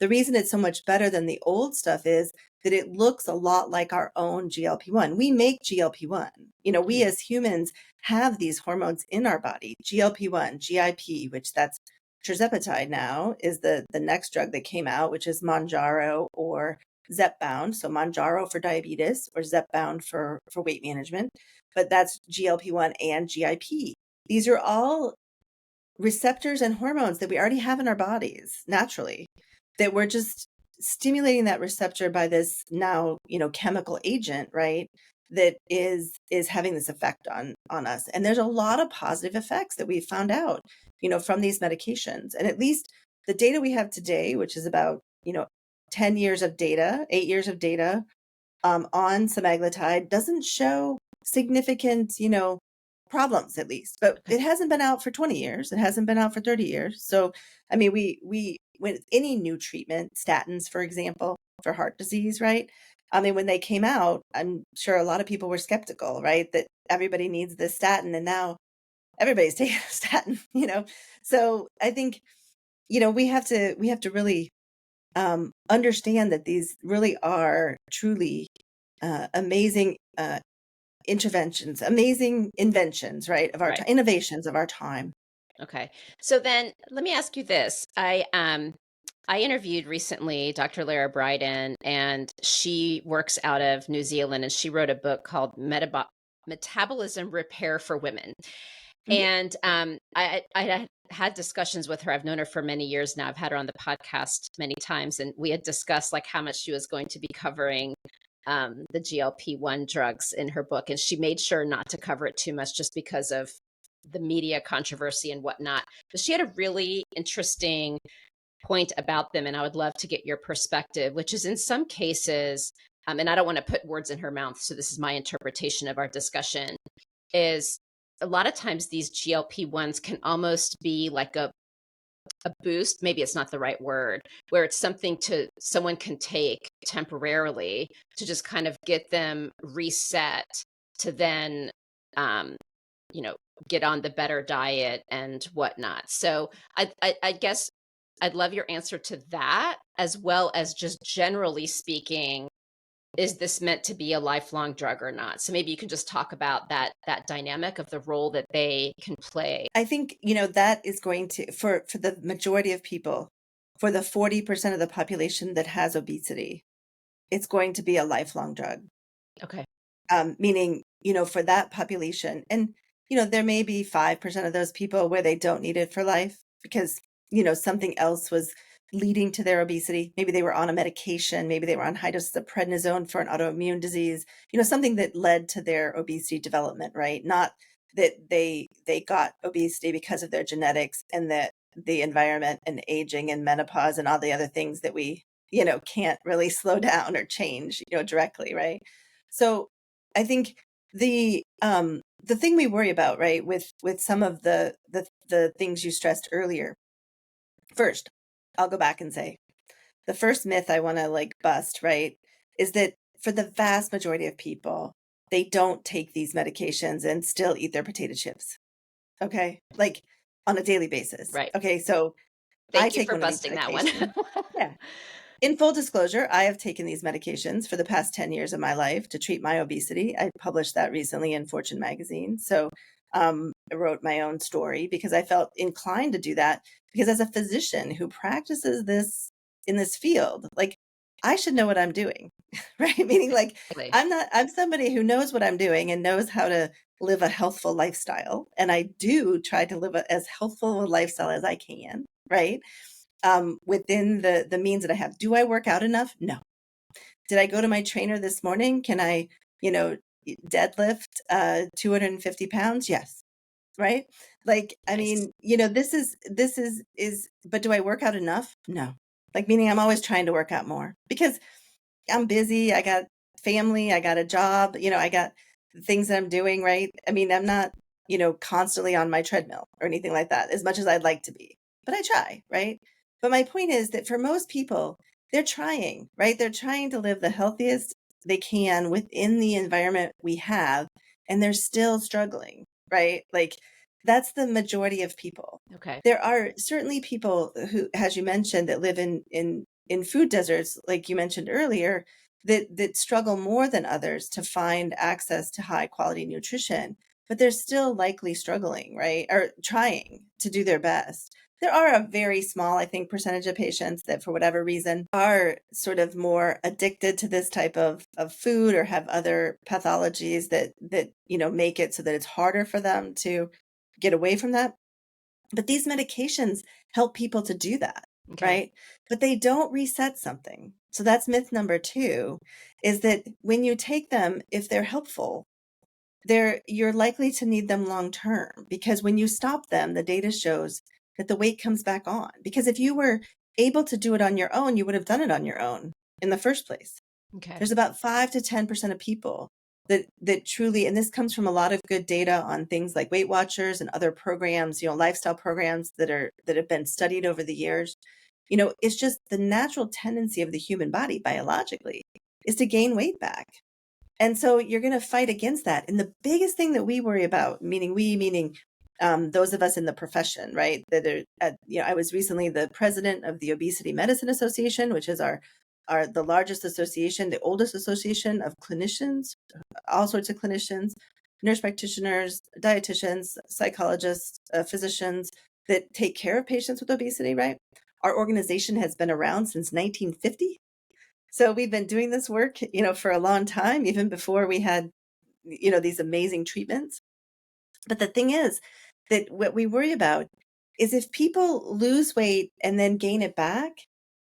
The reason it's so much better than the old stuff is that it looks a lot like our own GLP-1. We make GLP-1. We Mhm. as humans have these hormones in our body, GLP-1, GIP, which that's tirzepatide now is the next drug that came out, which is Mounjaro or Zepbound. So Mounjaro for diabetes or Zepbound for weight management, but that's GLP-1 and GIP. These are all receptors and hormones that we already have in our bodies naturally, that we're just stimulating that receptor by this now, chemical agent, right? That is having this effect on us. And there's a lot of positive effects that we've found out, from these medications. And at least the data we have today, which is about, 10 years of data, 8 years of data, on semaglutide doesn't show significant, problems at least, but Okay. it hasn't been out for 20 years. It hasn't been out for 30 years. So, I mean, we when any new treatment, statins, for example, for heart disease, right? I mean, when they came out, I'm sure a lot of people were skeptical, right? That everybody needs this statin and now everybody's taking a statin, So I think, we have to really understand that these really are truly amazing interventions, amazing inventions, right, of our Right. time, innovations of our time. Okay. So then let me ask you this. I interviewed recently Dr. Lara Bryden, and she works out of New Zealand, and she wrote a book called Metabolism Repair for Women. Mhm. And I had discussions with her. I've known her for many years now. I've had her on the podcast many times, and we had discussed like how much she was going to be covering the GLP-1 drugs in her book, and she made sure not to cover it too much just because of the media controversy and whatnot. But she had a really interesting point about them, and I would love to get your perspective, which is in some cases, and I don't want to put words in her mouth, so this is my interpretation of our discussion, is a lot of times these GLP-1s can almost be like a boost, maybe it's not the right word, where it's something to someone can take temporarily to just kind of get them reset to then um, you know, get on the better diet and whatnot. So I guess I'd love your answer to that, as well as just generally speaking, is this meant to be a lifelong drug or not? So maybe you can just talk about that dynamic of the role that they can play. I think, that is going to, for the majority of people, for the 40% of the population that has obesity, it's going to be a lifelong drug. Okay. Meaning, for that population. And, there may be 5% of those people where they don't need it for life because, something else was leading to their obesity. Maybe they were on a medication. Maybe they were on high doses of prednisone for an autoimmune disease, something that led to their obesity development, right? Not that they got obesity because of their genetics and the environment and aging and menopause and all the other things that we, can't really slow down or change, directly, right? So I think the thing we worry about, right, with some of the things you stressed earlier. First, I'll go back and say the first myth I want to bust, right, is that for the vast majority of people, they don't take these medications and still eat their potato chips. Okay? Like on a daily basis. Right. Okay, so I Thank you take for one of these busting that one. medications. Yeah. In full disclosure, I have taken these medications for the past 10 years of my life to treat my obesity. I published that recently in Fortune magazine. So I wrote my own story because I felt inclined to do that because as a physician who practices this in this field, I should know what I'm doing, right? Meaning Really. I'm somebody who knows what I'm doing and knows how to live a healthful lifestyle. And I do try to live as healthful a lifestyle as I can, right? Within the means that I have. Do I work out enough? No. Did I go to my trainer this morning? Can I, deadlift 250 pounds? Yes. Right? I Nice. mean, this is, but do I work out enough? No. Meaning I'm always trying to work out more because I'm busy. I got family. I got a job. I got things that I'm doing, right? I mean, I'm not, constantly on my treadmill or anything like that as much as I'd like to be, but I try, right? But my point is that for most people, they're trying, right? They're trying to live the healthiest they can within the environment we have, and they're still struggling, right? That's the majority of people. Okay. There are certainly people who, as you mentioned, that live in food deserts, like you mentioned earlier, that struggle more than others to find access to high quality nutrition, but they're still likely struggling, right? Or trying to do their best. There are a very small, I think, percentage of patients that for whatever reason are sort of more addicted to this type of food or have other pathologies that make it so that it's harder for them to get away from that. But these medications help people to do that, Okay. right? But they don't reset something. So that's myth number 2, is that when you take them, if they're helpful, you're likely to need them long term because when you stop them, the data shows that the weight comes back on. Because if you were able to do it on your own, you would have done it on your own in the first place. Okay. There's about 5 to 10% of people that truly, and this comes from a lot of good data on things like Weight Watchers and other programs, lifestyle programs that have been studied over the years. It's just the natural tendency of the human body biologically is to gain weight back. And so you're going to fight against that. And the biggest thing that we worry about, meaning those of us in the profession, right? That are, I was recently the president of the Obesity Medicine Association, which is the largest association, the oldest association of clinicians, all sorts of clinicians, nurse practitioners, dietitians, psychologists, physicians that take care of patients with obesity, right? Our organization has been around since 1950. So we've been doing this work, for a long time, even before we had, these amazing treatments. But the thing is that what we worry about is if people lose weight and then gain it back,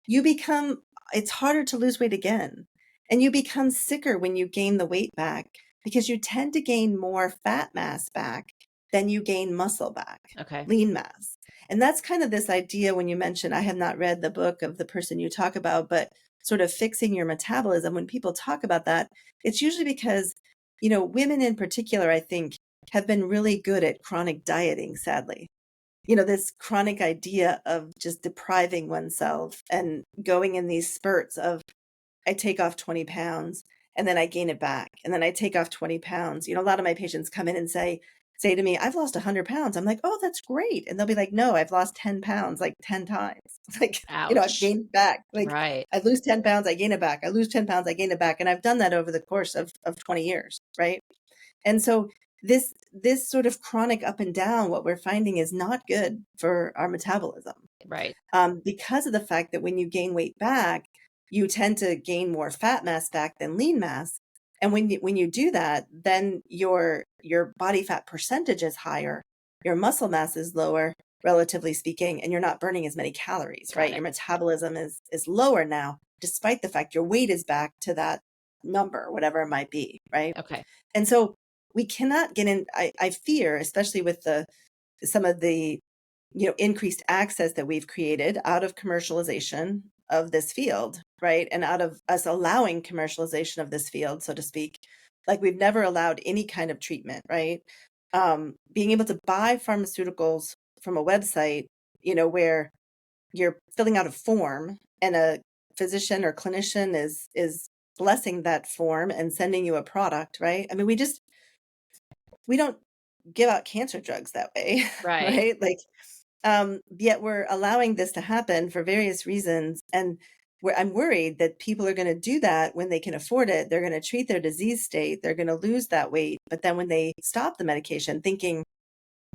it's harder to lose weight again. And you become sicker when you gain the weight back because you tend to gain more fat mass back than you gain muscle back, Okay. lean mass. And that's kind of this idea when you mentioned, I have not read the book of the person you talk about, but sort of fixing your metabolism. When people talk about that, it's usually because, women in particular, I think, have been really good at chronic dieting, sadly. This chronic idea of just depriving oneself and going in these spurts of, I take off 20 pounds and then I gain it back. And then I take off 20 pounds. A lot of my patients come in and say to me, I've lost 100 pounds. I'm like, oh, that's great. And they'll be like, no, I've lost 10 pounds, like 10 times. Like, I've Ouch. gained back. Like, Right. I lose 10 pounds, I gain it back. I lose 10 pounds, I gain it back. And I've done that over the course of 20 years. Right. And so this sort of chronic up and down, what we're finding is not good for our metabolism. Right. Because of the fact that when you gain weight back, you tend to gain more fat mass back than lean mass. And when you do that, then your body fat percentage is higher, your muscle mass is lower, relatively speaking, and you're not burning as many calories, Got right? it. Your metabolism is lower now, despite the fact your weight is back to that number, whatever it might be, right? Okay. And so we cannot get in. I fear, especially with some of the increased access that we've created out of commercialization of this field, right? And out of us allowing commercialization of this field, so to speak, like we've never allowed any kind of treatment, right? Being able to buy pharmaceuticals from a website, where you're filling out a form and a physician or clinician is blessing that form and sending you a product, right? I mean, we don't give out cancer drugs that way, Right. right? Like, yet we're allowing this to happen for various reasons. And I'm worried that people are going to do that when they can afford it. They're going to treat their disease state. They're going to lose that weight. But then when they stop the medication thinking,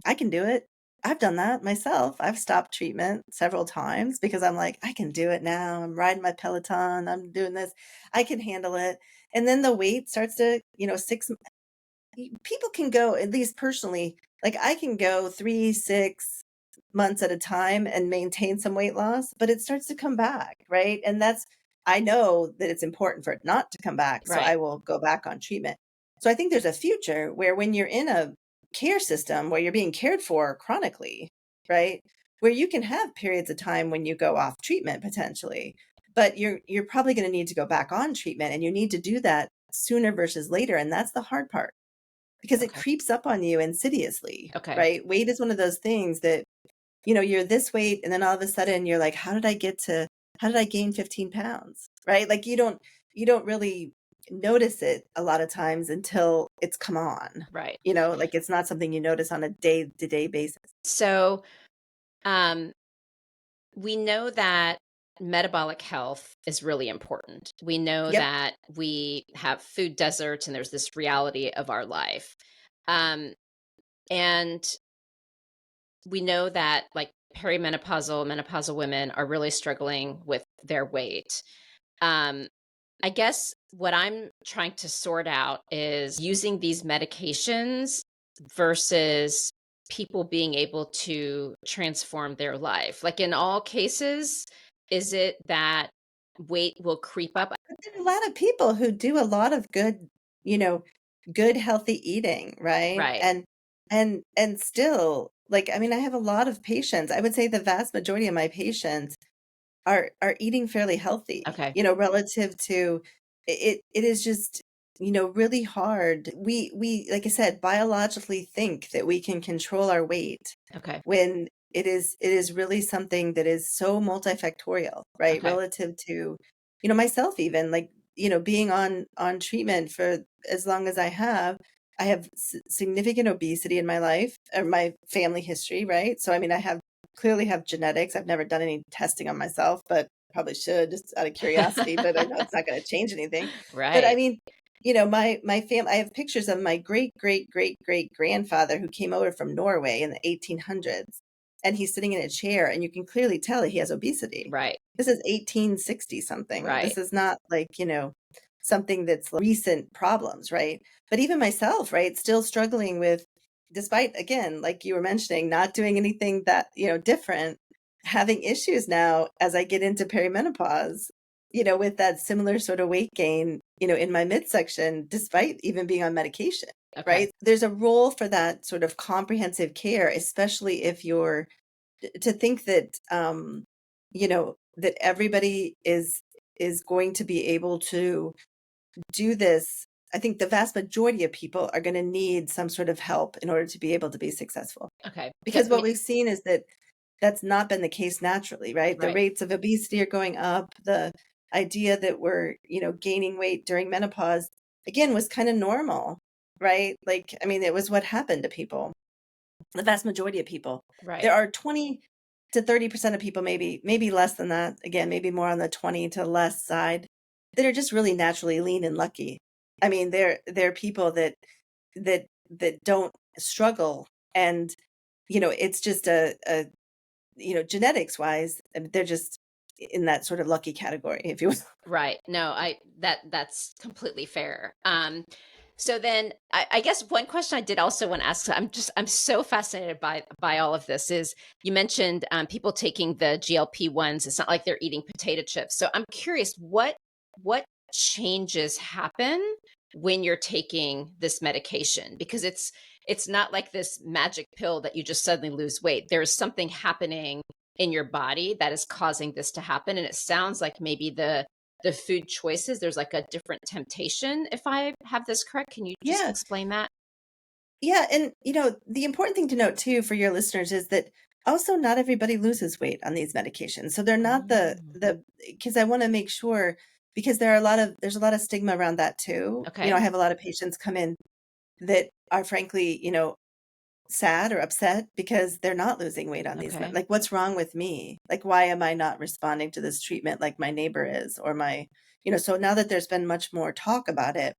I can do it. I've done that myself. I've stopped treatment several times because I'm like, I can do it now. I'm riding my Peloton. I'm doing this. I can handle it. And then the weight starts to, people can go, at least personally, like I can go 3, 6 months at a time and maintain some weight loss, but it starts to come back, right? And I know that it's important for it not to come back, so Right. I will go back on treatment. So I think there's a future where when you're in a care system where you're being cared for chronically, right? Where you can have periods of time when you go off treatment potentially, but you're probably going to need to go back on treatment, and you need to do that sooner versus later, and that's the hard part because it Okay. creeps up on you insidiously, Okay. right? Weight is one of those things that, you're this weight and then all of a sudden you're like, how did I gain 15 pounds? Right? Like you don't really notice it a lot of times until it's come on. Right. Like it's not something you notice on a day-to-day basis. So, um, we know that metabolic health is really important. We know Yep. that we have food deserts and there's this reality of our life. Um, and we know that like menopausal women are really struggling with their weight. Um, I guess what I'm trying to sort out is using these medications versus people being able to transform their life. Like in all cases, is it that weight will creep up? But there are a lot of people who do a lot of good, you know, good healthy eating, right? Right. And still, like, I mean, I have a lot of patients. I would say the vast majority of my patients are eating fairly healthy, Okay. relative to it is just, really hard. We like I said, biologically think that we can control our weight Okay. when it is really something that is so multifactorial, right? Okay. Relative to, myself even, like, being on treatment for as long as I have significant obesity in my life or my family history, right? So I mean, I have clearly have genetics. I've never done any testing on myself, but probably should just out of curiosity, but I know it's not going to change anything. But I Right. mean, my family, I have pictures of my great great great great grandfather who came over from Norway in the 1800s, and he's sitting in a chair and you can clearly tell he has obesity. Right. This is 1860 something. Right. This is not like, something that's recent problems, right? But even myself, right, still struggling with, despite, again, like you were mentioning, not doing anything that, different, having issues now as I get into perimenopause, with that similar sort of weight gain, in my midsection, despite even being on medication, Okay. right? There's a role for that sort of comprehensive care, especially if you're to think that, that everybody is going to be able to do this. I think the vast majority of people are going to need some sort of help in order to be able to be successful. Okay. Because Because what we've seen is that that's not been the case naturally, right? The right. rates of obesity are going up. The idea that we're, gaining weight during menopause, again, was kind of normal, right? Like, I mean, it was what happened to people, the vast majority of people. Right. There are 20 to 30% of people, maybe less than that, again, maybe more on the 20 to less side, that are just really naturally lean and lucky. I mean, they're people that don't struggle, and it's just a genetics wise, they're just in that sort of lucky category, if you will. Right. No, that's completely fair. So then I guess one question I did also want to ask, I'm so fascinated by all of this is you mentioned people taking the GLP-1s. It's not like they're eating potato chips. So I'm curious what changes happen when you're taking this medication? Because it's not like this magic pill that you just suddenly lose weight. There's something happening in your body that is causing this to happen. And it sounds like maybe the food choices, there's like a different temptation, if I have this correct. Can you just Yeah. explain that? Yeah, and the important thing to note too for your listeners is that also not everybody loses weight on these medications. So they're not Mm, the because I want to make sure, because there's a lot of stigma around that too. I okay. have a lot of patients come in that are frankly, sad or upset because they're not losing weight on these Okay. like, what's wrong with me? Like, why am I not responding to this treatment like my neighbor is, or my, so now that there's been much more talk about it,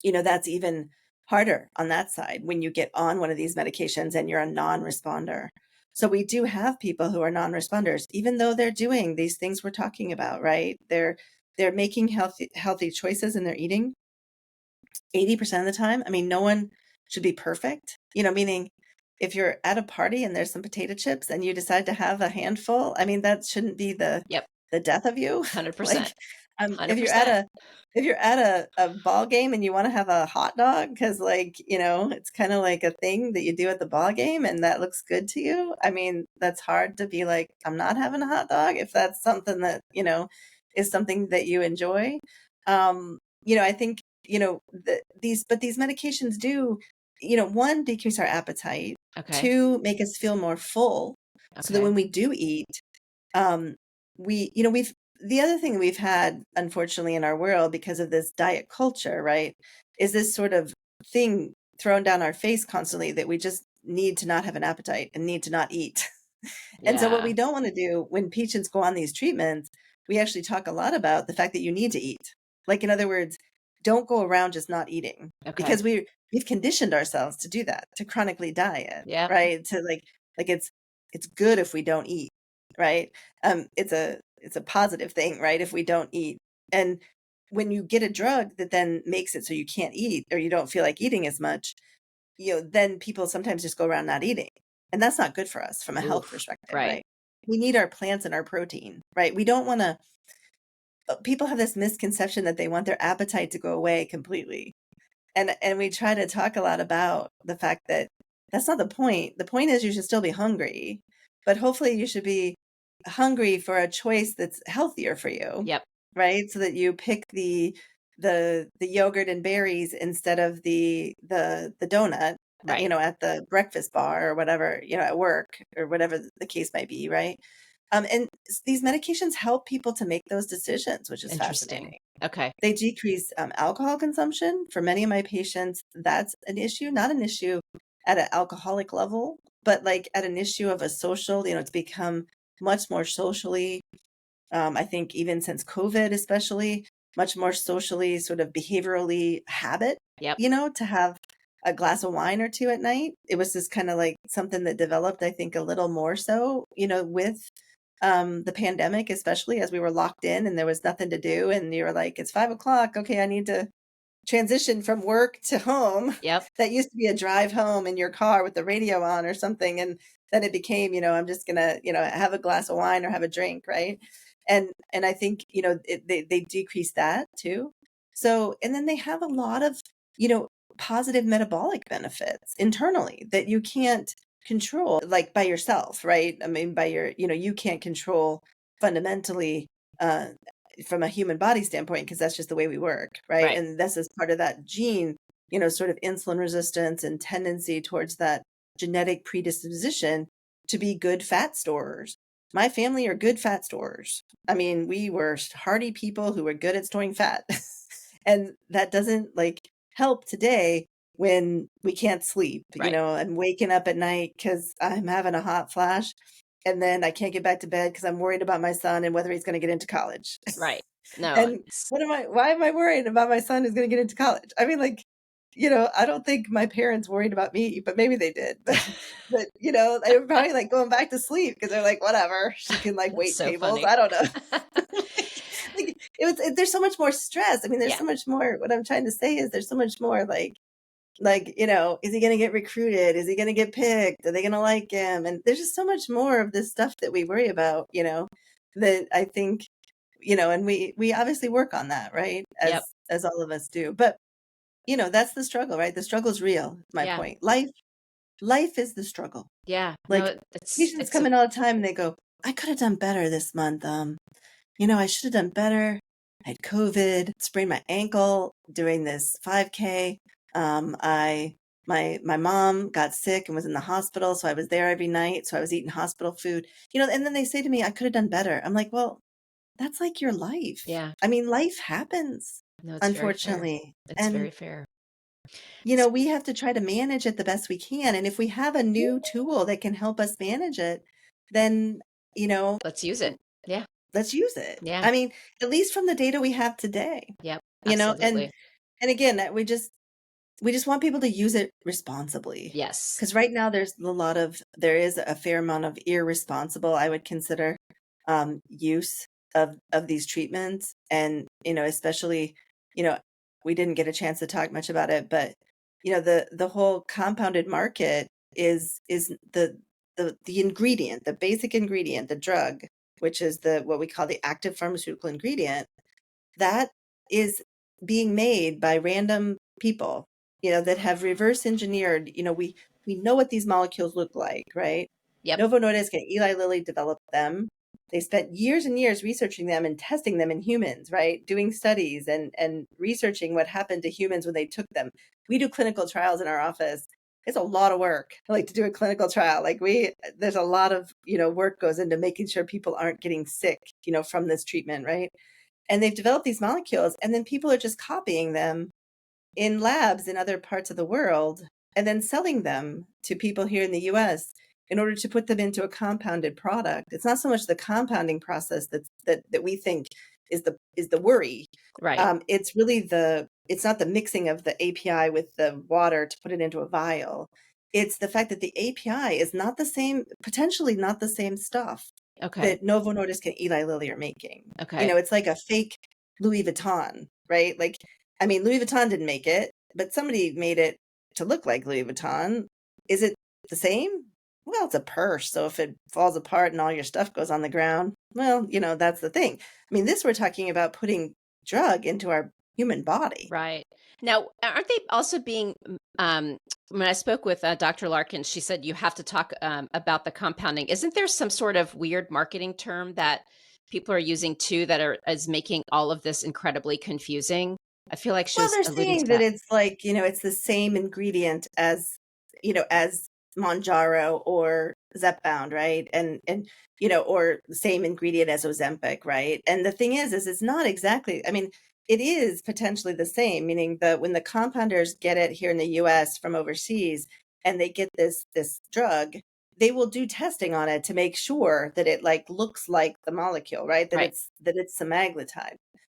that's even harder on that side when you get on one of these medications and you're a non-responder. So we do have people who are non-responders, even though they're doing these things we're talking about, right? They're making healthy choices in their eating 80% of the time. I mean, no one should be perfect, meaning if you're at a party and there's some potato chips and you decide to have a handful, I mean, that shouldn't be Yep. the death of you. 100%. Like, if you're at 100%. a ball game and you want to have a hot dog because, like, it's kind of like a thing that you do at the ball game and that looks good to you. I mean, that's hard to be like, I'm not having a hot dog if that's something that, is something that you enjoy. I think, these medications do, one, decrease our appetite, Okay. two, make us feel more full, so that Okay. when we do eat, um, we've the other thing we've had, unfortunately, in our world because of this diet culture, right, is this sort of thing thrown down our face constantly that we just need to not have an appetite and need to not eat. And so what we Yeah. don't want to do when patients go on these treatments, we actually talk a lot about the fact that you need to eat. Like, in other words, don't go around just not eating, Okay. because we've conditioned ourselves to do that, to chronically diet, Yep. right? To like it's good if we don't eat, right? It's a positive thing, right? If we don't eat. And when you get a drug that then makes it so you can't eat or you don't feel like eating as much, then people sometimes just go around not eating. And that's not good for us from a health Oof. perspective, Right. right? We need our plants and our protein, right? We don't want to, people have this misconception that they want their appetite to go away completely. And we try to talk a lot about the fact that that's not the point. The point is you should still be hungry, but hopefully you should be hungry for a choice that's healthier for you, Yep. right? So that you pick the yogurt and berries instead of the donut, Right. at the breakfast bar or whatever, at work or whatever the case might be, right? And these medications help people to make those decisions, which is Interesting. fascinating. Okay. They decrease alcohol consumption. For many of my patients, that's an issue, not an issue at an alcoholic level, but like at an issue of a social, it's become much more socially, I think even since COVID, especially, much more socially sort of behaviorally habit, Yep. to have a glass of wine or two at night. It was just kind of like something that developed, I think, a little more so, with the pandemic, especially as we were locked in and there was nothing to do. And you were like, it's 5 o'clock. Okay, I need to transition from work to home. Yep. That used to be a drive home in your car with the radio on or something. And then it became, I'm just going to, have a glass of wine or have a drink. Right. And I think, they decrease that too. So, and then they have a lot of, you know, positive metabolic benefits internally that you can't control like by yourself, right? I mean, by your, you can't control fundamentally, uh, from a human body standpoint, because that's just the way we work, right? Right. And this is part of that gene, sort of insulin resistance and tendency towards that genetic predisposition to be good fat storers. My family are good fat storers. I mean, we were hardy people who were good at storing fat. And that doesn't like help today when we can't sleep. Right. I'm waking up at night because I'm having a hot flash. And then I can't get back to bed because I'm worried about my son and whether he's going to get into college. Right. No, And why am I worried about my son who's going to get into college? I mean, like, I don't think my parents worried about me, but maybe they did. But they were probably like going back to sleep because they're like, whatever, she can like that's wait so tables. funny. I don't know. There's so much more stress. I mean, there's Yeah. so much more. What I'm trying to say is there's so much more like, is he going to get recruited? Is he going to get picked? Are they going to like him? And there's just so much more of this stuff that we worry about, that I think, and we obviously work on that, right? Yep. As all of us do. But, that's the struggle, right? The struggle is real, my Yeah. point. Life is the struggle. Yeah. No, Like it's patients it's a come in all the time and they go, I could have done better this month. I should have done better. I had COVID, sprained my ankle doing this 5K. My mom got sick and was in the hospital, so I was there every night. So I was eating hospital food. And then they say to me, I could have done better. I'm like, well, that's like your life. yeah. I mean, life happens, No, it's very fair. unfortunately. It's And very fair. we have to try to manage it the best we can. And if we have a new tool that can help us manage it, then, you know, Let's use it. Yeah. let's use it. Yeah. I mean, at least from the data we have today, Yep. and Absolutely. again, we just want people to use it responsibly. Yes. Because right now there is a fair amount of irresponsible, I would consider, use of these treatments. And, especially, you know, we didn't get a chance to talk much about it, but the whole compounded market is the ingredient, the basic ingredient, the drug, which is the what we call the active pharmaceutical ingredient, that is being made by random people, that have reverse engineered, we know what these molecules look like, right? Yep. Novo Nordisk and Eli Lilly developed them. They spent years and years researching them and testing them in humans, right? Doing studies and researching what happened to humans when they took them. We do clinical trials in our office. It's a lot of work, like to do a clinical trial. There's a lot of, work goes into making sure people aren't getting sick, from this treatment, right? And they've developed these molecules, and then people are just copying them in labs in other parts of the world and then selling them to people here in the US in order to put them into a compounded product. It's not so much the compounding process that we think is the worry. Right. It's really it's not the mixing of the API with the water to put it into a vial. It's the fact that the API is not the same, potentially not the same stuff Okay. that Novo Nordisk and Eli Lilly are making. Okay. It's like a fake Louis Vuitton, right? Like, I mean, Louis Vuitton didn't make it, but somebody made it to look like Louis Vuitton. Is it the same? Well, it's a purse. So if it falls apart and all your stuff goes on the ground, well, that's the thing. I mean, this we're talking about putting drug into our human body. Right. Now, aren't they also being, when I spoke with Dr. Larkin, she said you have to talk about the compounding. Isn't there some sort of weird marketing term that people are using too is making all of this incredibly confusing? I feel like she Well, was they're alluding to saying that that. it's like, it's the same ingredient as Monjaro or Zepbound, right? And or the same ingredient as Ozempic, right? And the thing is it's not exactly, I mean, it is potentially the same, meaning that when the compounders get it here in the US from overseas and they get this drug, they will do testing on it to make sure that it like looks like the molecule, right? That Right. it's semaglutide.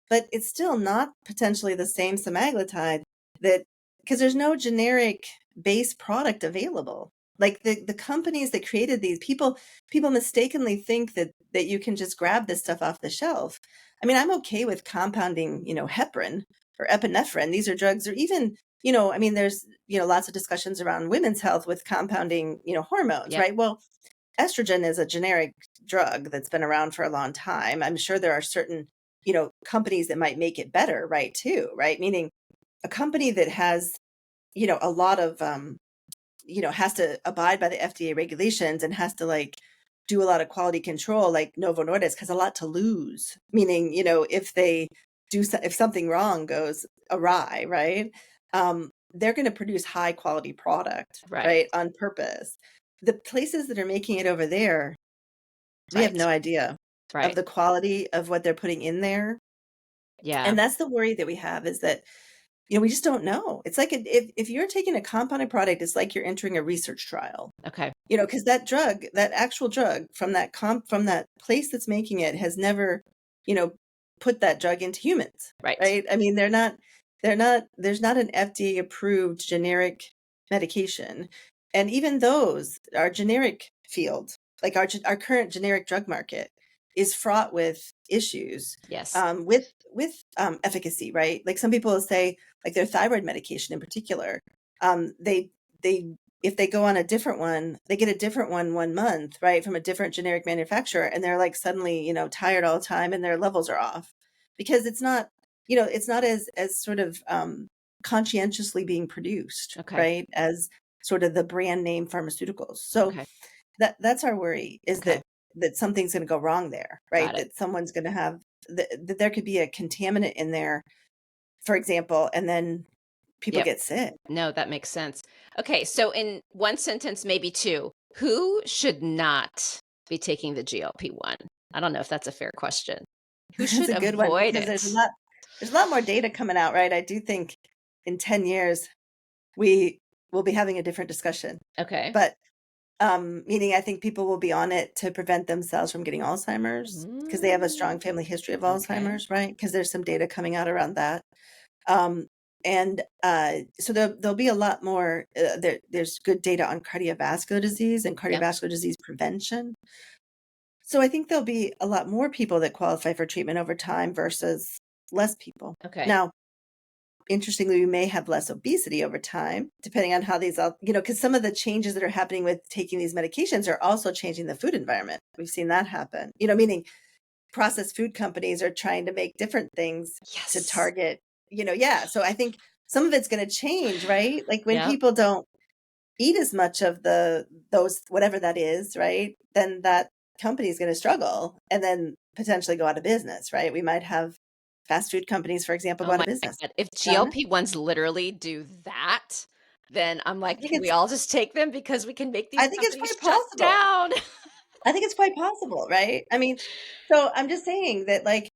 But it's still not potentially the same semaglutide that because there's no generic base product available. Like the companies that created these people mistakenly think that you can just grab this stuff off the shelf. I mean, I'm okay with compounding, heparin or epinephrine. These are drugs, or even, I mean, there's, lots of discussions around women's health with compounding, hormones, Yep. right? Well, estrogen is a generic drug that's been around for a long time. I'm sure there are certain, companies that might make it better, right, too, right? Meaning a company that has, a lot of, has to abide by the FDA regulations and has to like do a lot of quality control, like Novo Nordisk has a lot to lose. Meaning, if they if something wrong goes awry, right? They're going to produce high quality product, Right. right, on purpose. The places that are making it over there, we have Right. no idea of Right. the quality of what they're putting in there. Yeah. And that's the worry that we have, is that we just don't know. It's like if you're taking a compounded product, it's like you're entering a research trial. Okay. Because that drug, that actual drug from from that place that's making it has never, you know, put that drug into humans, Right. right? I mean, there's not an FDA approved generic medication. And even those, our generic field, like our current generic drug market is fraught with issues, Yes. with efficacy, right? Like some people will say, like their thyroid medication in particular, they if they go on a different one, they get a different one month, right, from a different generic manufacturer, and they're like suddenly, tired all the time and their levels are off because it's not as sort of conscientiously being produced, Okay. right, as sort of the brand name pharmaceuticals. So Okay. that's our worry, is Okay. that something's going to go wrong there, right? Got it. That someone's going to have that there could be a contaminant in there, for example, and then people Yep. get sick. No, that makes sense. Okay, so in one sentence, maybe two, who should not be taking the GLP-1? I don't know if that's a fair question. Who That's should a good one avoid because it? there's a lot more data coming out, right? I do think in 10 years we will be having a different discussion. Okay. But meaning I think people will be on it to prevent themselves from getting Alzheimer's because they have a strong Mm, family history of okay. Alzheimer's, right? Because there's some data coming out around that. And so there'll be a lot more. There's good data on cardiovascular disease and Yep. cardiovascular disease prevention. So I think there'll be a lot more people that qualify for treatment over time versus less people. Okay. Now, interestingly, we may have less obesity over time, depending on how these all, because some of the changes that are happening with taking these medications are also changing the food environment. We've seen that happen, meaning processed food companies are trying to make different things to Yes. target, yeah. So I think some of it's going to change, right? Like when Yep. people don't eat as much of those whatever that is, right? Then that company is going to struggle and then potentially go out of business, right? We might have fast food companies, for example, go Oh out my of business. God. If Done. GLP-1s literally do that, then I'm I like, think can we it's all just take them because we can make these I think it's companies quite shut possible. down? I think it's quite possible, right? I mean, so I'm just saying that like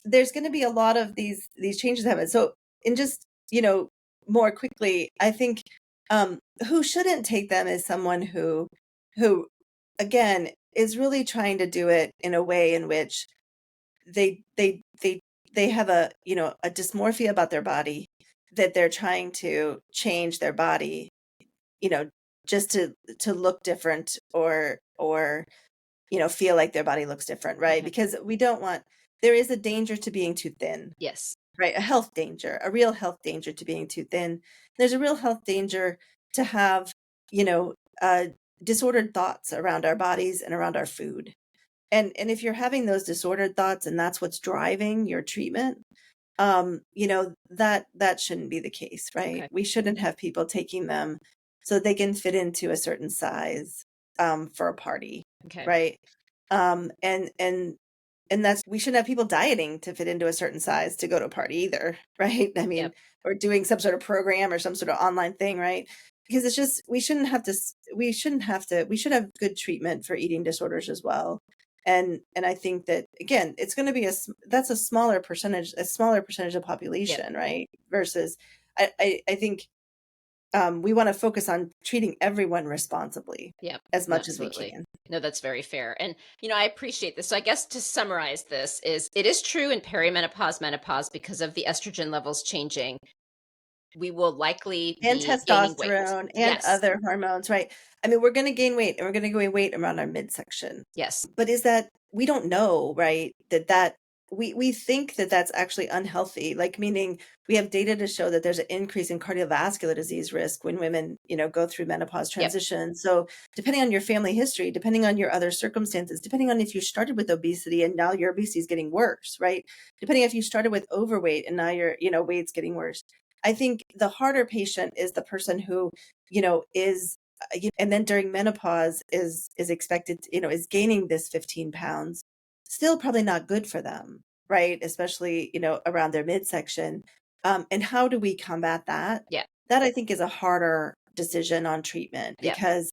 there's going to be a lot of these changes happen. So in just, more quickly, I think who shouldn't take them is someone who again is really trying to do it in a way in which they they they they have a dysmorphia about their body, that they're trying to change their body, you know just to look different, or feel like their body looks different, right? Okay. Because we don't want there is a danger to being too thin, Yes. right? A health danger, a real health danger to being too thin. There's a real health danger to have, you know, uh, disordered thoughts around our bodies and around our food. And if you're having those disordered thoughts and that's what's driving your treatment, that shouldn't be the case, right? Okay. We shouldn't have people taking them so they can fit into a certain size for a party, Okay. right? And that's we shouldn't have people dieting to fit into a certain size to go to a party either, right? I mean, Yep. or doing some sort of program or some sort of online thing, right? Because it's just we should have good treatment for eating disorders as well. And I think that again, it's going to be that's a smaller percentage of Yep. population, right? Versus I think we want to focus on treating everyone responsibly Yep. as much as we Absolutely. can. No, that's very fair. And, I appreciate this. So I guess to summarize this is it is true in perimenopause, menopause, because of the estrogen levels changing, we will likely And be gaining weight. testosterone and Yes. other hormones, right? I mean, we're going to gain weight and we're going to gain weight around our midsection. Yes. But is that we don't know, right? That we think that that's actually unhealthy, like, meaning we have data to show that there's an increase in cardiovascular disease risk when women, go through menopause Yep. transition. So depending on your family history, depending on your other circumstances, depending on if you started with obesity and now your obesity is getting worse, right? Depending if you started with overweight and now your, weight's getting worse. I think the harder patient is the person who, is and then during menopause is expected, is gaining this 15 pounds, still probably not good for them, right? Especially, around their midsection. And how do we combat that? Yeah. That I think is a harder decision on treatment Yep. because,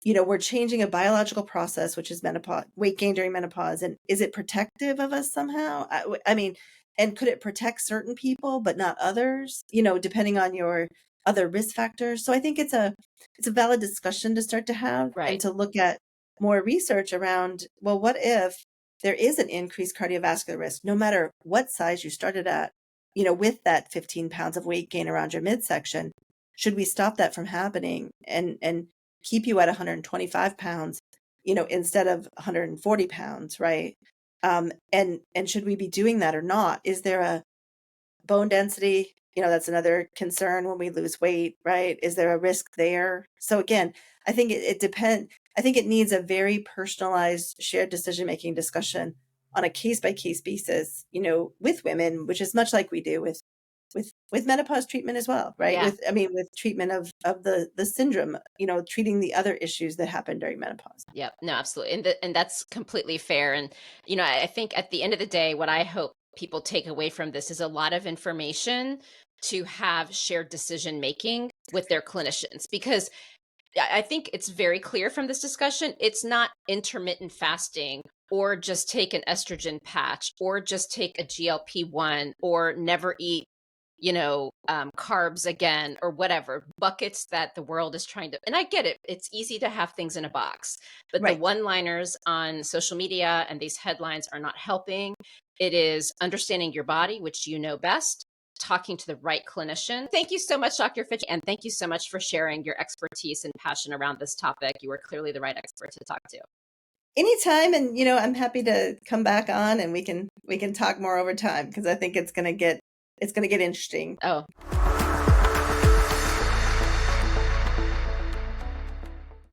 we're changing a biological process, which is menopause, weight gain during menopause. And is it protective of us somehow? I mean, and could it protect certain people, but not others, depending on your other risk factors? So I think it's a valid discussion to start to have and Right. to look at more research around, well, what if there is an increased cardiovascular risk, no matter what size you started at, with that 15 pounds of weight gain around your midsection? Should we stop that from happening and keep you at 125 pounds, instead of 140 pounds, right? And should we be doing that or not? Is there a bone density? That's another concern when we lose weight, right? Is there a risk there? So again, I think it depends. I think it needs a very personalized shared decision-making discussion on a case-by-case basis, with women, which is much like we do with menopause treatment as well, right? Yeah. With treatment of the syndrome, treating the other issues that happen during menopause. Yep. No, absolutely. And that's completely fair. And, I think at the end of the day, what I hope people take away from this is a lot of information to have shared decision making with their clinicians, because I think it's very clear from this discussion, it's not intermittent fasting or just take an estrogen patch or just take a GLP-1 or never eat, carbs again or whatever buckets that the world is trying to. And I get it. It's easy to have things in a box, but the Right. one-liners on social media and these headlines are not helping. It is understanding your body, which you know best, talking to the right clinician. Thank you so much, Dr. Fitch, and thank you so much for sharing your expertise and passion around this topic. You are clearly the right expert to talk to. Anytime, and I'm happy to come back on and we can talk more over time because I think it's gonna get interesting. Oh,